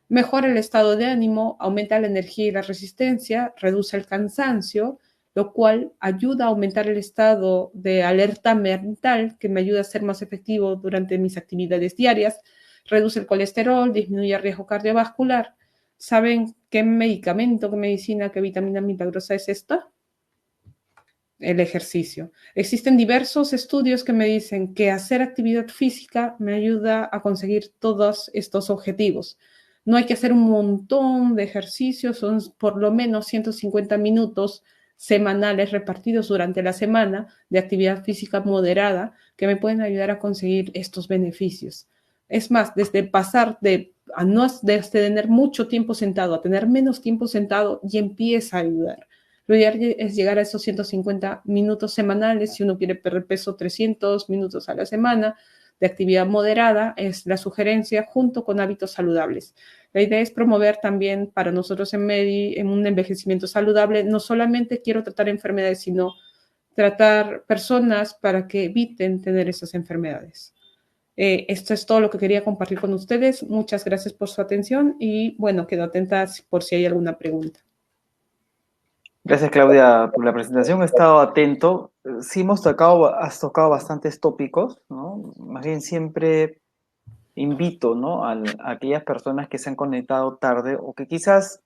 mejora el estado de ánimo, aumenta la energía y la resistencia, reduce el cansancio, lo cual ayuda a aumentar el estado de alerta mental, que me ayuda a ser más efectivo durante mis actividades diarias, reduce el colesterol, disminuye el riesgo cardiovascular. ¿Saben qué medicamento, qué medicina, qué vitamina milagrosa es esta? El ejercicio. Existen diversos estudios que me dicen que hacer actividad física me ayuda a conseguir todos estos objetivos. No hay que hacer un montón de ejercicios, son por lo menos 150 minutos semanales repartidos durante la semana de actividad física moderada que me pueden ayudar a conseguir estos beneficios. Es más, desde pasar a no de tener mucho tiempo sentado a tener menos tiempo sentado y empieza a ayudar. Lo ideal es llegar a esos 150 minutos semanales. Si uno quiere perder peso, 300 minutos a la semana de actividad moderada es la sugerencia junto con hábitos saludables. La idea es promover también para nosotros en un envejecimiento saludable. No solamente quiero tratar enfermedades, sino tratar personas para que eviten tener esas enfermedades. Esto es todo lo que quería compartir con ustedes. Muchas gracias por su atención y bueno, quedo atenta por si hay alguna pregunta. Gracias, Claudia, por la presentación. He estado atento. Sí, has tocado bastantes tópicos, ¿no? Más bien siempre invito, ¿no? A aquellas personas que se han conectado tarde o que quizás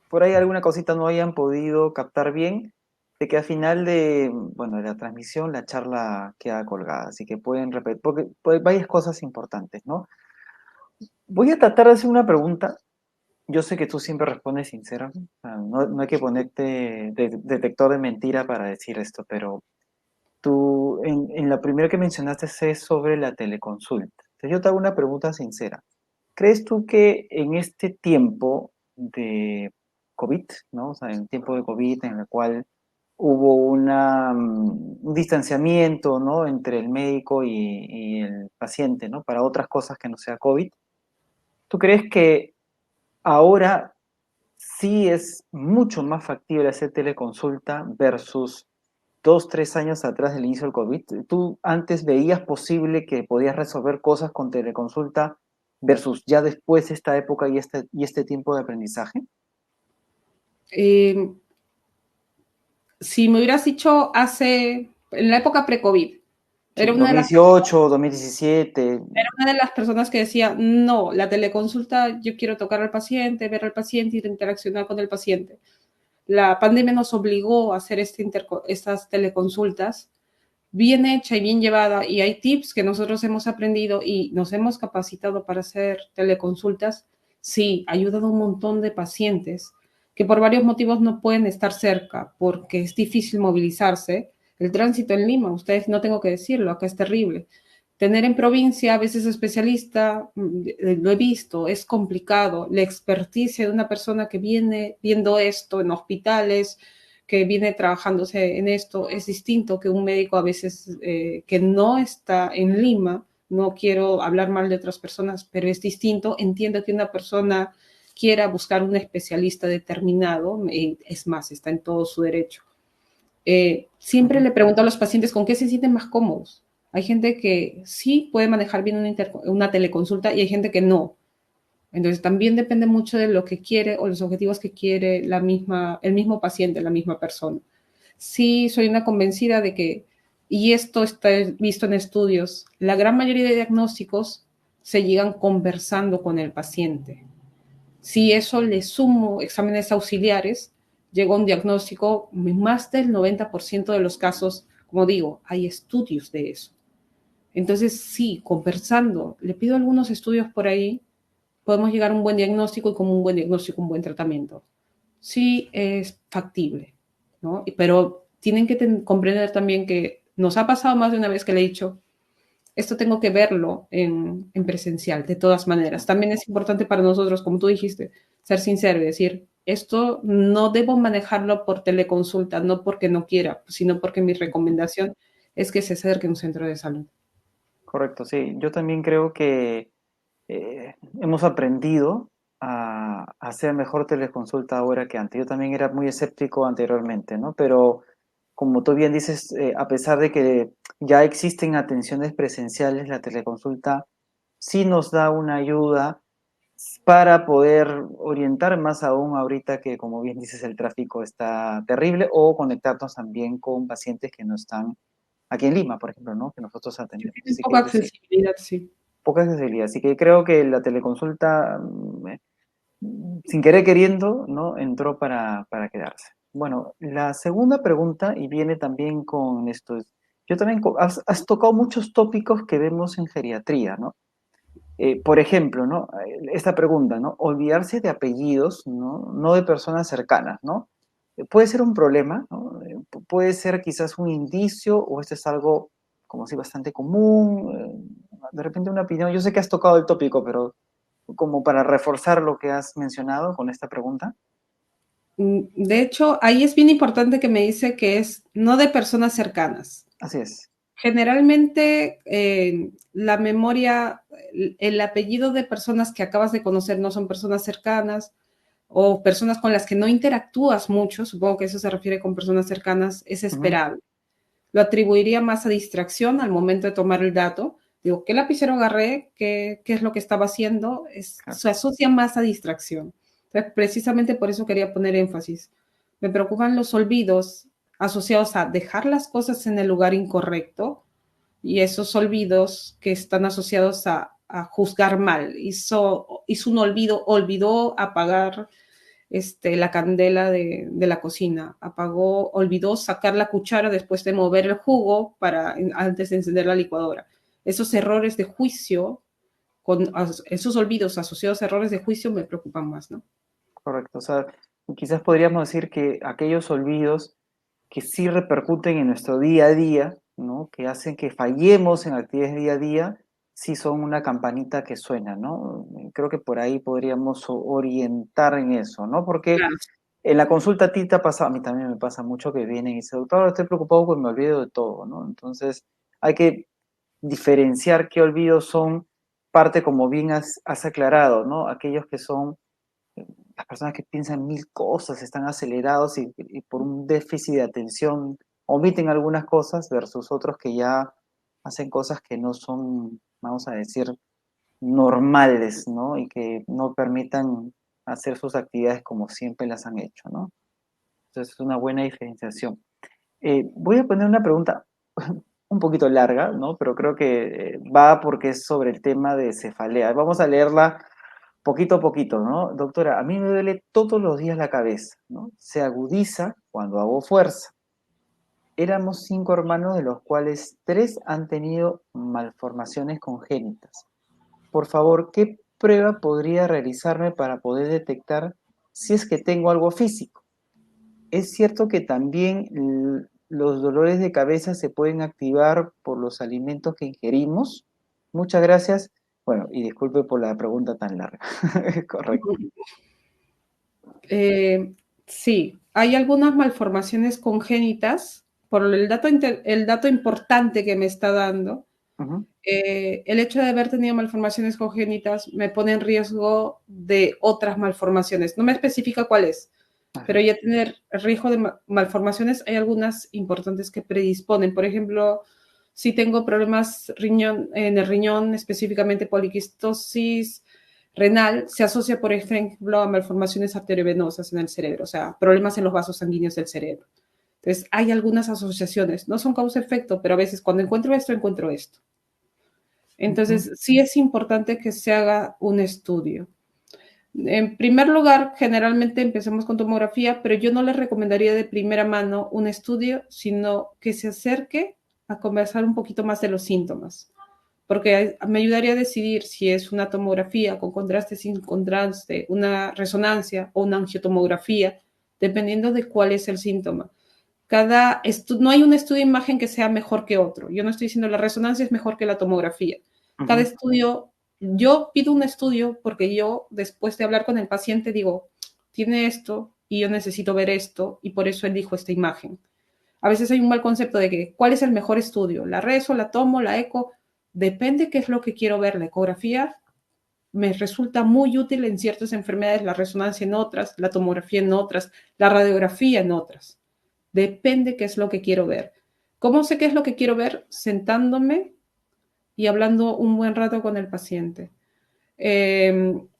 por ahí alguna cosita no hayan podido captar bien, de que al final de, bueno, de la transmisión la charla queda colgada, así que pueden repetir, porque pues, varias cosas importantes, ¿no? Voy a tratar de hacer una pregunta. Yo sé que tú siempre respondes sincero, o sea, no hay que ponerte detector de mentira para decir esto, pero tú, en la primera que mencionaste es sobre la teleconsulta. Entonces yo te hago una pregunta sincera. ¿Crees tú que en este tiempo de COVID, ¿no? O sea, en tiempo de COVID en el cual hubo un distanciamiento, ¿no? Entre el médico y el paciente, ¿no? Para otras cosas que no sea COVID, ¿tú crees que ahora sí es mucho más factible hacer teleconsulta versus 2, 3 años atrás del inicio del COVID? ¿Tú antes veías posible que podías resolver cosas con teleconsulta versus ya después esta época y este tiempo de aprendizaje? Eh, si me hubieras dicho en la época pre-COVID, Sí, era una de las 2018, 2017. era una de las personas que decía, no, la teleconsulta, yo quiero tocar al paciente, ver al paciente y interaccionar con el paciente. La pandemia nos obligó a hacer estas teleconsultas bien hecha y bien llevada, y hay tips que nosotros hemos aprendido y nos hemos capacitado para hacer teleconsultas. Sí, ayudan a un montón de pacientes que por varios motivos no pueden estar cerca porque es difícil movilizarse, El tránsito en Lima, ustedes no tengo que decirlo, acá es terrible. Tener en provincia a veces especialista, lo he visto, es complicado. La experticia de una persona que viene viendo esto en hospitales, que viene trabajándose en esto, es distinto que un médico a veces que no está en Lima. No quiero hablar mal de otras personas, pero es distinto. Entiendo que una persona quiera buscar un especialista determinado, es más, está en todo su derecho. Siempre Ujú. le pregunto a los pacientes con qué se sienten más cómodos. Hay gente que sí puede manejar bien una teleconsulta y hay gente que no. Entonces también depende mucho de lo que quiere o los objetivos que quiere el mismo paciente, la misma persona. Sí, soy una convencida de que, y esto está visto en estudios, la gran mayoría de diagnósticos se llegan conversando con el paciente. Si eso le sumo exámenes auxiliares, llegó a un diagnóstico, más del 90% de los casos, como digo, hay estudios de eso. Entonces, sí, conversando, le pido algunos estudios por ahí, podemos llegar a un buen diagnóstico y como un buen diagnóstico, un buen tratamiento. Sí, es factible, ¿no? Pero tienen que comprender también que nos ha pasado más de una vez que le he dicho, esto tengo que verlo presencial, de todas maneras. También es importante para nosotros, como tú dijiste, ser sincero y decir, esto no debo manejarlo por teleconsulta, no porque no quiera, sino porque mi recomendación es que se acerque a un centro de salud. Correcto, sí. Yo también creo que hemos aprendido a hacer mejor teleconsulta ahora que antes. Yo también era muy escéptico anteriormente, ¿no? Pero como tú bien dices, a pesar de que ya existen atenciones presenciales, la teleconsulta sí nos da una ayuda para poder orientar más aún ahorita que, como bien dices, el tráfico está terrible o conectarnos también con pacientes que no están aquí en Lima, por ejemplo, ¿no? Que nosotros Que atendemos. tienen Así poca que sí, accesibilidad, sí. poca accesibilidad. Así que creo que la teleconsulta, sin querer queriendo, ¿no? Entró para quedarse. Bueno, la segunda pregunta, y viene también con esto, yo también, has tocado muchos tópicos que vemos en geriatría, ¿no? Por ejemplo, ¿no? Esta pregunta, ¿no? Olvidarse de apellidos, ¿no? No de personas cercanas, ¿no? Puede ser un problema, ¿no? Puede ser quizás un indicio o esto es algo como si bastante común, de repente una opinión. Yo sé que has tocado el tópico, pero como para reforzar lo que has mencionado con esta pregunta. De hecho, ahí es bien importante que me dice que es no de personas cercanas. Así es. Generalmente, la memoria, el apellido de personas que acabas de conocer no son personas cercanas o personas con las que no interactúas mucho, supongo que eso se refiere con personas cercanas, es Ujú. esperable. Lo atribuiría más a distracción al momento de tomar el dato. Digo, ¿qué lapicero agarré? ¿Qué es lo que estaba haciendo? Claro. Se asocia más a distracción. Entonces, precisamente por eso quería poner énfasis. Me preocupan los olvidos asociados a dejar las cosas en el lugar incorrecto y esos olvidos que están asociados a juzgar mal. Hizo un olvido, olvidó apagar la candela de la cocina, apagó, olvidó sacar la cuchara después de mover el jugo antes de encender la licuadora. Esos errores de juicio, esos olvidos asociados a errores de juicio me preocupan más, ¿no? Correcto. O sea, quizás podríamos decir que aquellos olvidos que sí repercuten en nuestro día a día, ¿no? Que hacen que fallemos en actividades día a día, sí son una campanita que suena, ¿no? Creo que por ahí podríamos orientar en eso, ¿no? Porque Claro. en la consulta a ti te ha pasado, a mí también me pasa mucho que vienen y dicen, doctor, estoy preocupado porque me olvido de todo, ¿no? Entonces hay que diferenciar qué olvidos son parte, como bien has aclarado, ¿no? Aquellos que son las personas que piensan mil cosas, están acelerados y por un déficit de atención omiten algunas cosas versus otros que ya hacen cosas que no son, vamos a decir, normales, ¿no? Y que no permitan hacer sus actividades como siempre las han hecho, ¿no? Entonces es una buena diferenciación. Voy a poner una pregunta un poquito larga, ¿no? Pero creo que va porque es sobre el tema de cefalea. Vamos a leerla poquito a poquito, ¿no? Doctora, a mí me duele todos los días la cabeza, ¿no? Se agudiza cuando hago fuerza. Éramos 5 hermanos, de los cuales 3 han tenido malformaciones congénitas. Por favor, ¿qué prueba podría realizarme para poder detectar si es que tengo algo físico? Es cierto que también los dolores de cabeza se pueden activar por los alimentos que ingerimos? Muchas gracias. Bueno, y disculpe por la pregunta tan larga. Correcto. Eh, sí, hay algunas malformaciones congénitas, por el dato importante que me está dando. Ujú. El hecho de haber tenido malformaciones congénitas me pone en riesgo de otras malformaciones. No me especifica cuáles, pero ya tener riesgo de malformaciones, hay algunas importantes que predisponen. Por ejemplo, si tengo problemas en el riñón, específicamente poliquistosis renal, se asocia, por ejemplo, a malformaciones arteriovenosas en el cerebro, o sea, problemas en los vasos sanguíneos del cerebro. Entonces, hay algunas asociaciones, no son causa-efecto, pero a veces cuando encuentro esto, encuentro esto. Ujú. Entonces, sí es importante que se haga un estudio. En primer lugar, generalmente empecemos con tomografía, pero yo no les recomendaría de primera mano un estudio, sino que se acerque a conversar un poquito más de los síntomas, porque me ayudaría a decidir si es una tomografía con contraste, sin contraste, una resonancia o una angiotomografía, dependiendo de cuál es el síntoma. No hay un estudio de imagen que sea mejor que otro. Yo no estoy diciendo la resonancia es mejor que la tomografía. Cada Ujú. estudio, yo pido un estudio porque yo, después de hablar con el paciente, digo, tiene esto y yo necesito ver esto y por eso elijo esta imagen. A veces hay un mal concepto de que, ¿cuál es el mejor estudio? ¿La reso, la tomo, la eco? Depende qué es lo que quiero ver. La ecografía me resulta muy útil en ciertas enfermedades, la resonancia en otras, la tomografía en otras, la radiografía en otras. Depende qué es lo que quiero ver. ¿Cómo sé qué es lo que quiero ver? Sentándome y hablando un buen rato con el paciente.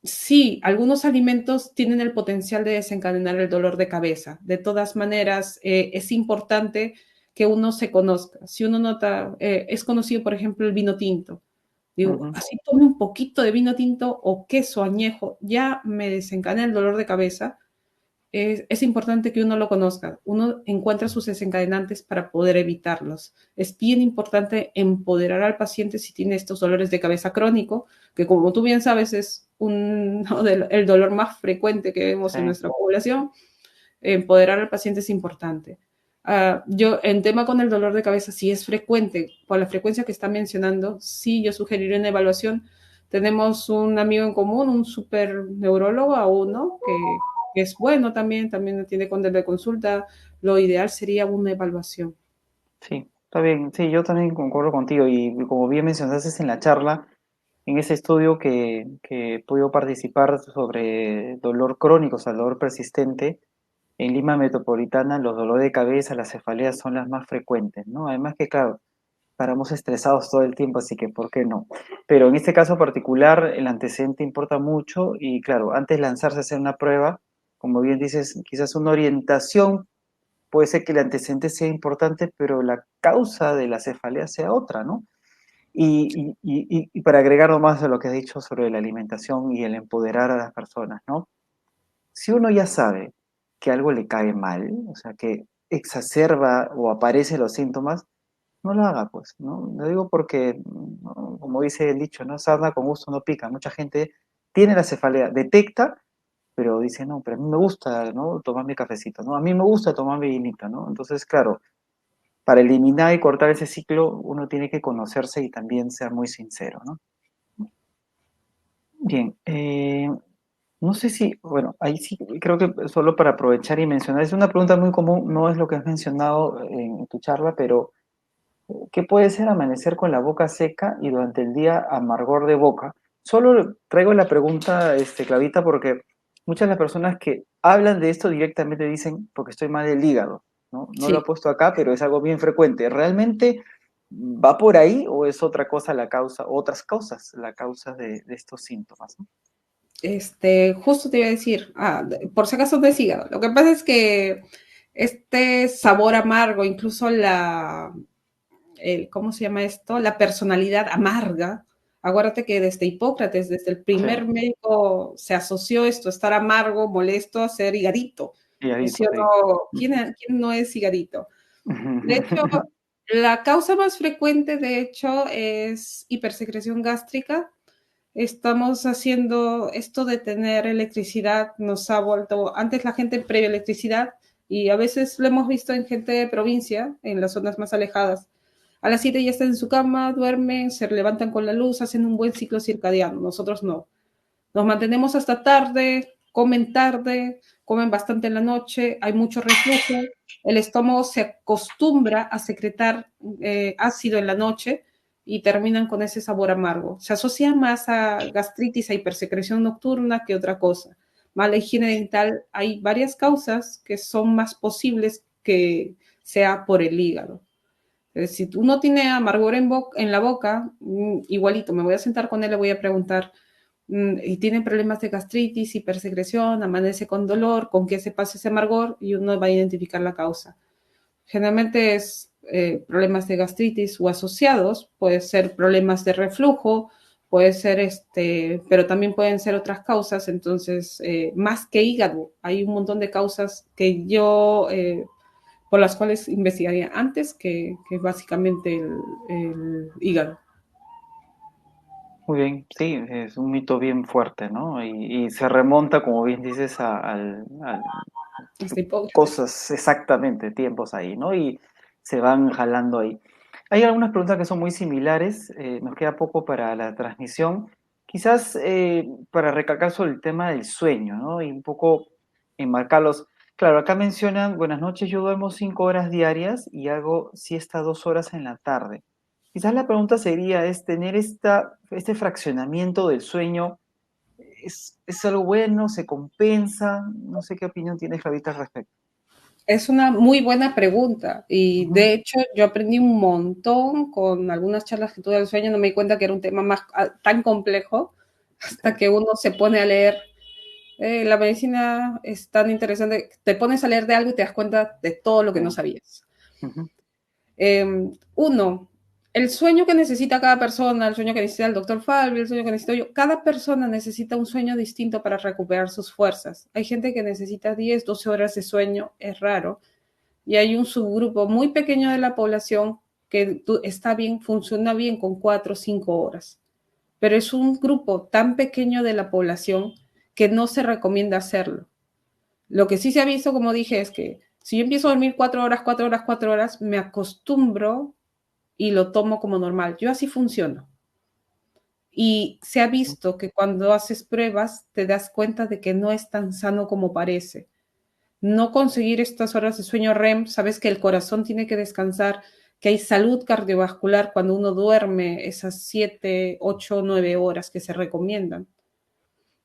Sí, algunos alimentos tienen el potencial de desencadenar el dolor de cabeza. De todas maneras, es importante que uno se conozca. Si uno nota, es conocido, por ejemplo, el vino tinto. Digo, Ujú. así tome un poquito de vino tinto o queso añejo, ya me desencadena el dolor de cabeza. Es importante que uno lo conozca, uno encuentra sus desencadenantes para poder evitarlos. Es bien importante empoderar al paciente si tiene estos dolores de cabeza crónico, que como tú bien sabes es el dolor más frecuente que vemos Sí. en nuestra población. Empoderar al paciente es importante. Yo, en tema con el dolor de cabeza, si es frecuente, por la frecuencia que está mencionando, sí, yo sugeriría una evaluación. Tenemos un amigo en común, un super neurólogo a uno, que es bueno también tiene con de consulta. Lo ideal sería una evaluación. Sí, está bien. Sí, yo también concuerdo contigo. Y como bien mencionaste en la charla, en ese estudio que he podido participar sobre dolor crónico, o sea, dolor persistente, en Lima Metropolitana los dolores de cabeza, las cefaleas son las más frecuentes, ¿no? Además que, claro, paramos estresados todo el tiempo, así que ¿por qué no? Pero en este caso particular, el antecedente importa mucho y, claro, antes de lanzarse a hacer una prueba, como bien dices, quizás una orientación. Puede ser que el antecedente sea importante, pero la causa de la cefalea sea otra, ¿no? Y para agregar nomás a lo que has dicho sobre la alimentación y el empoderar a las personas, ¿no? Si uno ya sabe que algo le cae mal, o sea, que exacerba o aparecen los síntomas, no lo haga, pues, ¿no? Lo digo porque, ¿no? Como dice el dicho, ¿no? Sarna con gusto no pica. Mucha gente tiene la cefalea, detecta, pero dice, no, pero a mí me gusta, ¿no? Tomar mi cafecito, ¿no? A mí me gusta tomar mi vinito, ¿no? Entonces, claro, para eliminar y cortar ese ciclo, uno tiene que conocerse y también ser muy sincero, ¿no? Bien, no sé si, bueno, ahí sí creo que solo para aprovechar y mencionar, es una pregunta muy común, no es lo que has mencionado en tu charla, pero ¿qué puede ser amanecer con la boca seca y durante el día amargor de boca? Solo traigo la pregunta, Clavita, porque muchas de las personas que hablan de esto directamente dicen, porque estoy mal del hígado, ¿no? No lo he Sí, puesto acá, pero es algo bien frecuente. ¿Realmente va por ahí o es otra cosa la causa, otras causas la causa de estos síntomas, ¿no? justo te iba a decir, por si acaso no es hígado. Lo que pasa es que este sabor amargo, incluso ¿cómo se llama esto? La personalidad amarga. Acuérdate que desde Hipócrates, desde el Sí, primer médico, se asoció esto, estar amargo, molesto, a ser higadito. ¿Sí hígadito, o sí. no? ¿Quién no es higadito? De hecho, la causa más frecuente, de hecho, es hipersecreción gástrica. Estamos haciendo esto de tener electricidad, nos ha vuelto, antes la gente previa electricidad Y a veces lo hemos visto en gente de provincia, en las zonas más alejadas. A las 7 ya están en su cama, duermen, se levantan con la luz, hacen un buen ciclo circadiano. Nosotros no. Nos mantenemos hasta tarde, comen bastante en la noche, hay mucho reflujo, el estómago se acostumbra a secretar ácido en la noche y terminan con ese sabor amargo. Se asocia más a gastritis, a hipersecreción nocturna que otra cosa. Mala higiene dental, hay varias causas que son más posibles que sea por el hígado. Si uno tiene amargor en la boca, igualito, me voy a sentar con él, le voy a preguntar, y tiene problemas de gastritis, hipersecreción, amanece con dolor, con qué se pasa ese amargor y uno va a identificar la causa. Generalmente es problemas de gastritis o asociados, puede ser problemas de reflujo, puede ser pero también pueden ser otras causas, entonces más que hígado, hay un montón de causas que yo por las cuales investigaría antes que básicamente el hígado. Muy bien, sí, es un mito bien fuerte, ¿no? Y se remonta, como bien dices, Hasta Hipócrates. cosas exactamente, tiempos ahí, ¿no? Y se van jalando ahí. Hay algunas preguntas que son muy similares, nos queda poco para la transmisión. Quizás para recalcar sobre el tema del sueño, ¿no? Y un poco enmarcarlos. Claro, acá mencionan, buenas noches, yo duermo 5 horas diarias y hago siesta 2 horas en la tarde. Quizás la pregunta sería, ¿es tener este fraccionamiento del sueño, es algo bueno, se compensa? No sé qué opinión tienes, Javita, al respecto. Es una muy buena pregunta y Ujú. de hecho yo aprendí un montón con algunas charlas que tuve del sueño, no me di cuenta que era un tema tan complejo Sí. hasta que uno se pone a leer. La medicina es tan interesante, te pones a leer de algo y te das cuenta de todo lo que no sabías. Ujú. Uno, el sueño que necesita cada persona, el sueño que necesita el doctor Falvi, el sueño que necesito yo, cada persona necesita un sueño distinto para recuperar sus fuerzas. Hay gente que necesita 10, 12 horas de sueño, es raro, y hay un subgrupo muy pequeño de la población que está bien, funciona bien con 4 o 5 horas. Pero es un grupo tan pequeño de la población que no se recomienda hacerlo. Lo que sí se ha visto, como dije, es que si yo empiezo a dormir 4 horas, 4 horas, 4 horas, me acostumbro y lo tomo como normal. Yo así funciono. Y se ha visto que cuando haces pruebas te das cuenta de que no es tan sano como parece. No conseguir estas horas de sueño REM, sabes que el corazón tiene que descansar, que hay salud cardiovascular cuando uno duerme esas 7, 8, 9 horas que se recomiendan.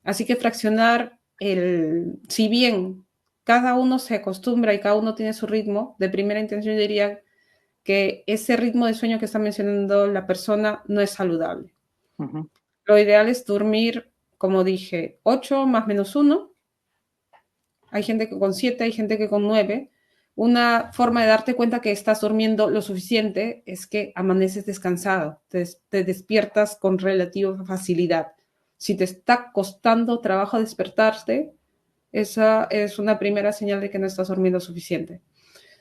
Así que fraccionar si bien cada uno se acostumbra y cada uno tiene su ritmo, de primera intención yo diría que ese ritmo de sueño que está mencionando la persona no es saludable. Ujú. Lo ideal es dormir, como dije, 8 más menos 1. Hay gente que con 7, hay gente que con 9. Una forma de darte cuenta que estás durmiendo lo suficiente es que amaneces descansado, te despiertas con relativa facilidad. Si te está costando trabajo despertarte, esa es una primera señal de que no estás durmiendo suficiente.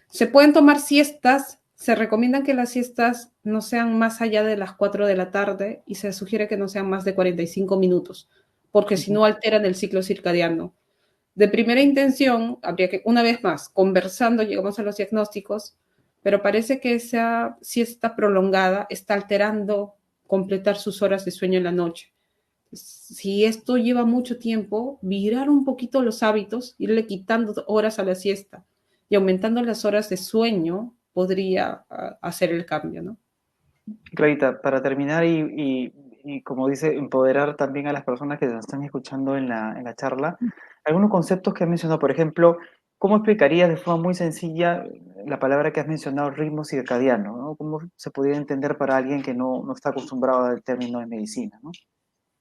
Se pueden tomar siestas, se recomiendan que las siestas no sean más allá de las 4 de la tarde y se sugiere que no sean más de 45 minutos, porque si Ujú. no alteran el ciclo circadiano. De primera intención, habría que, una vez más, conversando, llegamos a los diagnósticos, pero parece que esa siesta prolongada está alterando completar sus horas de sueño en la noche. Si esto lleva mucho tiempo, virar un poquito los hábitos, irle quitando horas a la siesta y aumentando las horas de sueño podría hacer el cambio, ¿no? Clarita, para terminar y como dice, empoderar también a las personas que nos están escuchando en la charla, algunos conceptos que has mencionado, por ejemplo, ¿cómo explicarías de forma muy sencilla la palabra que has mencionado, ritmo circadiano, ¿no? ¿Cómo se podría entender para alguien que no está acostumbrado al término de medicina, ¿no?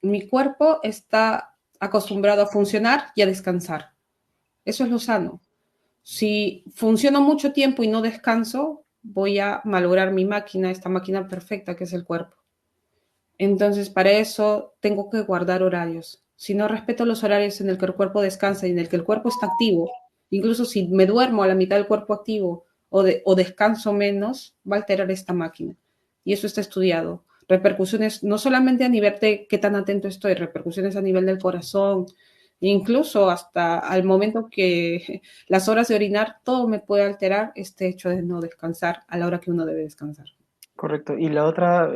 Mi cuerpo está acostumbrado a funcionar y a descansar. Eso es lo sano. Si funciono mucho tiempo y no descanso, voy a malograr mi máquina, esta máquina perfecta que es el cuerpo. Entonces, para eso tengo que guardar horarios. Si no respeto los horarios en el que el cuerpo descansa y en el que el cuerpo está activo, incluso si me duermo a la mitad del cuerpo activo o descanso menos, va a alterar esta máquina. Y eso está estudiado. Repercusiones no solamente a nivel de qué tan atento estoy, repercusiones a nivel del corazón, Incluso hasta al momento que las horas de orinar, todo me puede alterar este hecho de no descansar a la hora que uno debe descansar. Correcto. Y la otra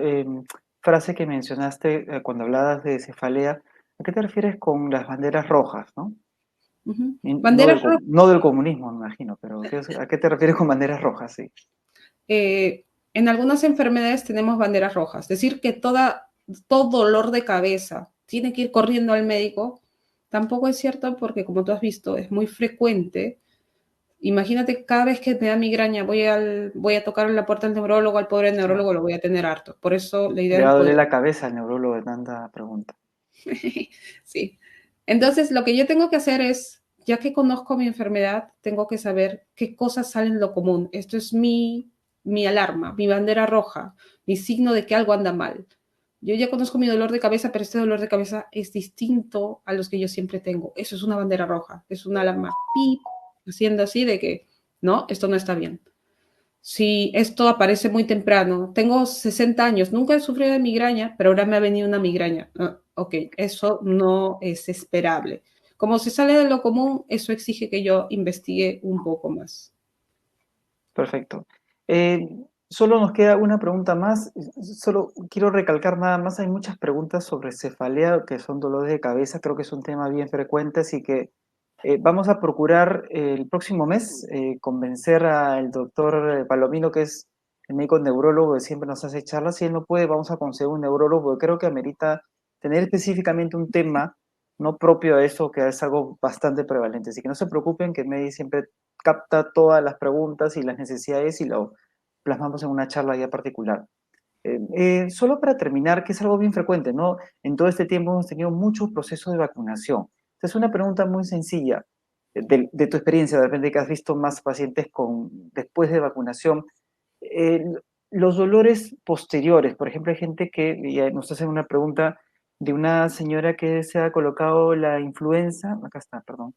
frase que mencionaste cuando hablabas de cefalea, ¿a qué te refieres con las banderas rojas, no? Ujú. Y Banderas rojas. no del comunismo, me imagino, pero ¿a qué te refieres con banderas rojas? Sí. En algunas enfermedades tenemos banderas rojas. Decir que todo dolor de cabeza tiene que ir corriendo al médico, tampoco es cierto porque, como tú has visto, es muy frecuente. Imagínate, cada vez que me da migraña, voy a tocar la puerta del neurólogo, al pobre Claro. neurólogo lo voy a tener harto. Por eso la idea Le va de a poder. doler la cabeza al neurólogo de tanta pregunta. Sí. Entonces, lo que yo tengo que hacer es, ya que conozco mi enfermedad, tengo que saber qué cosas salen lo común. Esto es mi alarma, mi bandera roja, mi signo de que algo anda mal. Yo ya conozco mi dolor de cabeza, pero este dolor de cabeza es distinto a los que yo siempre tengo. Eso es una bandera roja, es una alarma pip, haciendo así de que, no, esto no está bien. Si esto aparece muy temprano, tengo 60 años, nunca he sufrido de migraña, pero ahora me ha venido una migraña. Ok, eso no es esperable. Como se sale de lo común, eso exige que yo investigue un poco más. Perfecto. Eh, Solo nos queda una pregunta más. Solo quiero recalcar nada más, hay muchas preguntas sobre cefalea, que son dolores de cabeza. Creo que es un tema bien frecuente, así que vamos a procurar el próximo mes convencer al doctor Palomino, que es el médico neurólogo que siempre nos hace charlas. Si él no puede, vamos a conseguir un neurólogo, porque creo que amerita tener específicamente un tema no propio a eso, que es algo bastante prevalente. Así que no se preocupen, que Medi siempre capta todas las preguntas y las necesidades y lo plasmamos en una charla ya particular. Solo para terminar, que es algo bien frecuente, ¿no? En todo este tiempo hemos tenido muchos procesos de vacunación. Esta es una pregunta muy sencilla. De tu experiencia, de repente que has visto más pacientes después de vacunación, eh, los dolores posteriores, por ejemplo, hay gente que ya nos hace una pregunta de una señora que se ha colocado la influenza, acá está, perdón,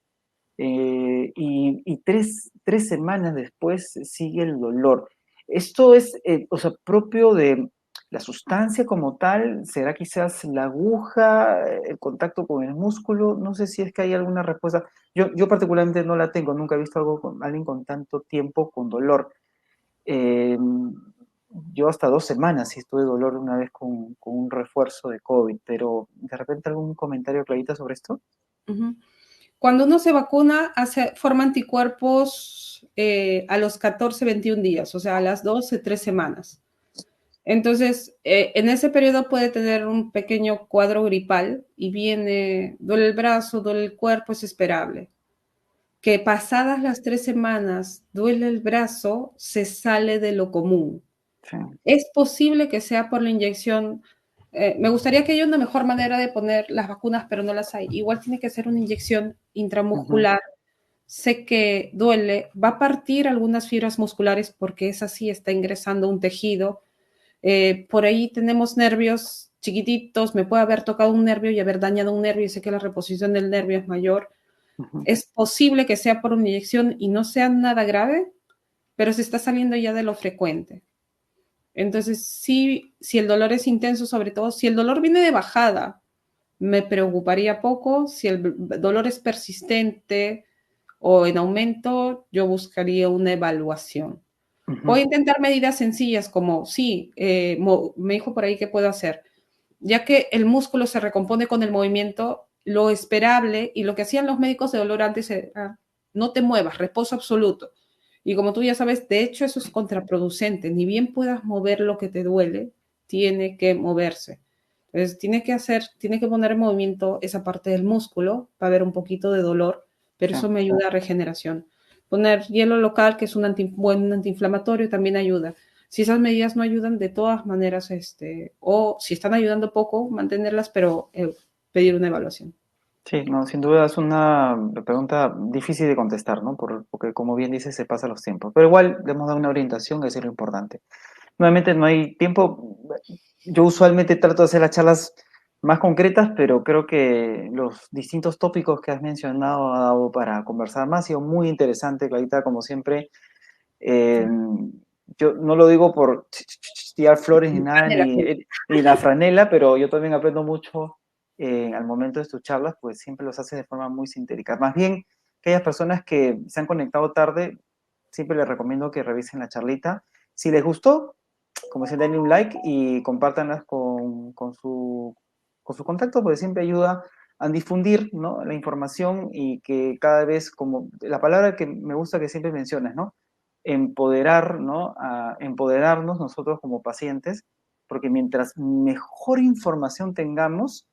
y tres semanas después sigue el dolor. ¿Esto es, o sea, propio de la sustancia como tal? ¿Será quizás la aguja, el contacto con el músculo? No sé si es que hay alguna respuesta. Yo particularmente no la tengo, nunca he visto algo con alguien con tanto tiempo con dolor. Eh, yo hasta 2 semanas sí estuve dolor una vez con un refuerzo de COVID, pero de repente algún comentario, Clarita, sobre esto. Ujú. Cuando uno se vacuna, forma anticuerpos a los 14, 21 días, o sea, a las 12, 3 semanas. Entonces, en ese periodo puede tener un pequeño cuadro gripal y duele el brazo, duele el cuerpo, es esperable. Que pasadas las 3 semanas duele el brazo, se sale de lo común. Sí. Es posible que sea por la inyección. Me gustaría que haya una mejor manera de poner las vacunas, pero no las hay. Igual tiene que ser una inyección Ujú, intramuscular. Sé que duele, va a partir algunas fibras musculares porque es así, está ingresando un tejido. Por ahí tenemos nervios chiquititos, me puede haber tocado un nervio y haber dañado un nervio y sé que la reposición del nervio es mayor. ujú. Es posible que sea por una inyección y no sea nada grave, pero se está saliendo ya de lo frecuente. Entonces, sí, si el dolor es intenso, sobre todo, si el dolor viene de bajada, me preocuparía poco. Si el dolor es persistente o en aumento, yo buscaría una evaluación. Voy a Ujú, intentar medidas sencillas como, sí, me dijo por ahí que puedo hacer. Ya que el músculo se recompone con el movimiento, lo esperable y lo que hacían los médicos de dolor antes era, no te muevas, reposo absoluto. Y como tú ya sabes, de hecho eso es contraproducente. Ni bien puedas mover lo que te duele, tiene que moverse. Entonces, tiene que poner en movimiento esa parte del músculo para ver un poquito de dolor, pero sí. eso me ayuda a regeneración. Poner hielo local, que es un buen antiinflamatorio, también ayuda. Si esas medidas no ayudan, de todas maneras, o si están ayudando poco, mantenerlas, pero pedir una evaluación. Sí, no, sin duda es una pregunta difícil de contestar, ¿no? Porque como bien dices, se pasan los tiempos. Pero igual debemos dar una orientación, que es lo importante. Nuevamente no hay tiempo. Yo usualmente trato de hacer las charlas más concretas, pero creo que los distintos tópicos que has mencionado ha dado para conversar más. Ha sido muy interesante, Clarita, como siempre. Eh, yo no lo digo por tirar flores ni nada, ni la franela, pero yo también aprendo mucho al momento de tus charlas, pues siempre los haces de forma muy sintética. Más bien, aquellas personas que se han conectado tarde, siempre les recomiendo que revisen la charlita. Si les gustó, como decía, denle un like y compártanlas con su contacto, porque siempre ayuda a difundir, ¿no?, la información y que cada vez, como la palabra que me gusta que siempre mencionas, ¿no?, empoderar, ¿no?, a empoderarnos nosotros como pacientes, porque mientras mejor información tengamos,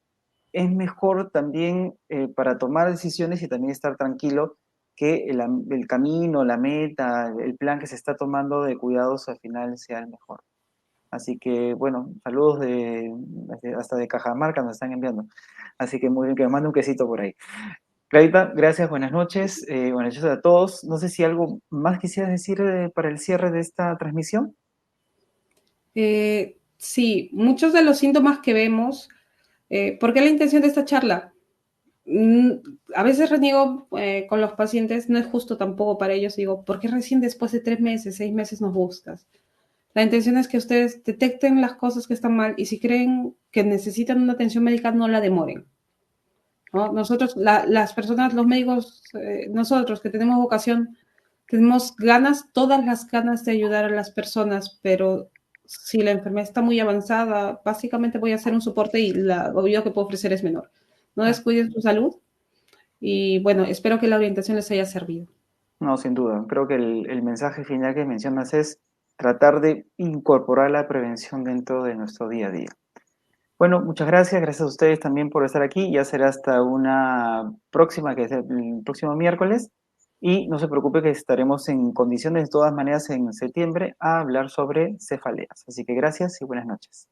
es mejor también para tomar decisiones y también estar tranquilo que el camino, la meta, el plan que se está tomando de cuidados al final sea el mejor. Así que, bueno, saludos hasta de Cajamarca nos están enviando. Así que muy bien, que me mande un quesito por ahí. Clarita, gracias, buenas noches a todos. No sé si algo más quisieras decir para el cierre de esta transmisión. Sí, muchos de los síntomas que vemos, ¿por qué la intención de esta charla? A veces reniego con los pacientes, no es justo tampoco para ellos, digo, ¿por qué recién después de 3 meses, 6 meses nos buscas? La intención es que ustedes detecten las cosas que están mal y si creen que necesitan una atención médica, no la demoren, ¿no? Nosotros, las personas, los médicos, nosotros que tenemos vocación, tenemos ganas, todas las ganas de ayudar a las personas, pero si la enfermedad está muy avanzada, básicamente voy a hacer un soporte y la ayuda que puedo ofrecer es menor. No descuiden su salud y bueno, espero que la orientación les haya servido. No, sin duda. Creo que el mensaje final que mencionas es tratar de incorporar la prevención dentro de nuestro día a día. Bueno, muchas gracias. Gracias a ustedes también por estar aquí. Ya será hasta una próxima, que es el próximo miércoles. Y no se preocupe que estaremos en condiciones, de todas maneras, en septiembre a hablar sobre cefaleas. Así que gracias y buenas noches.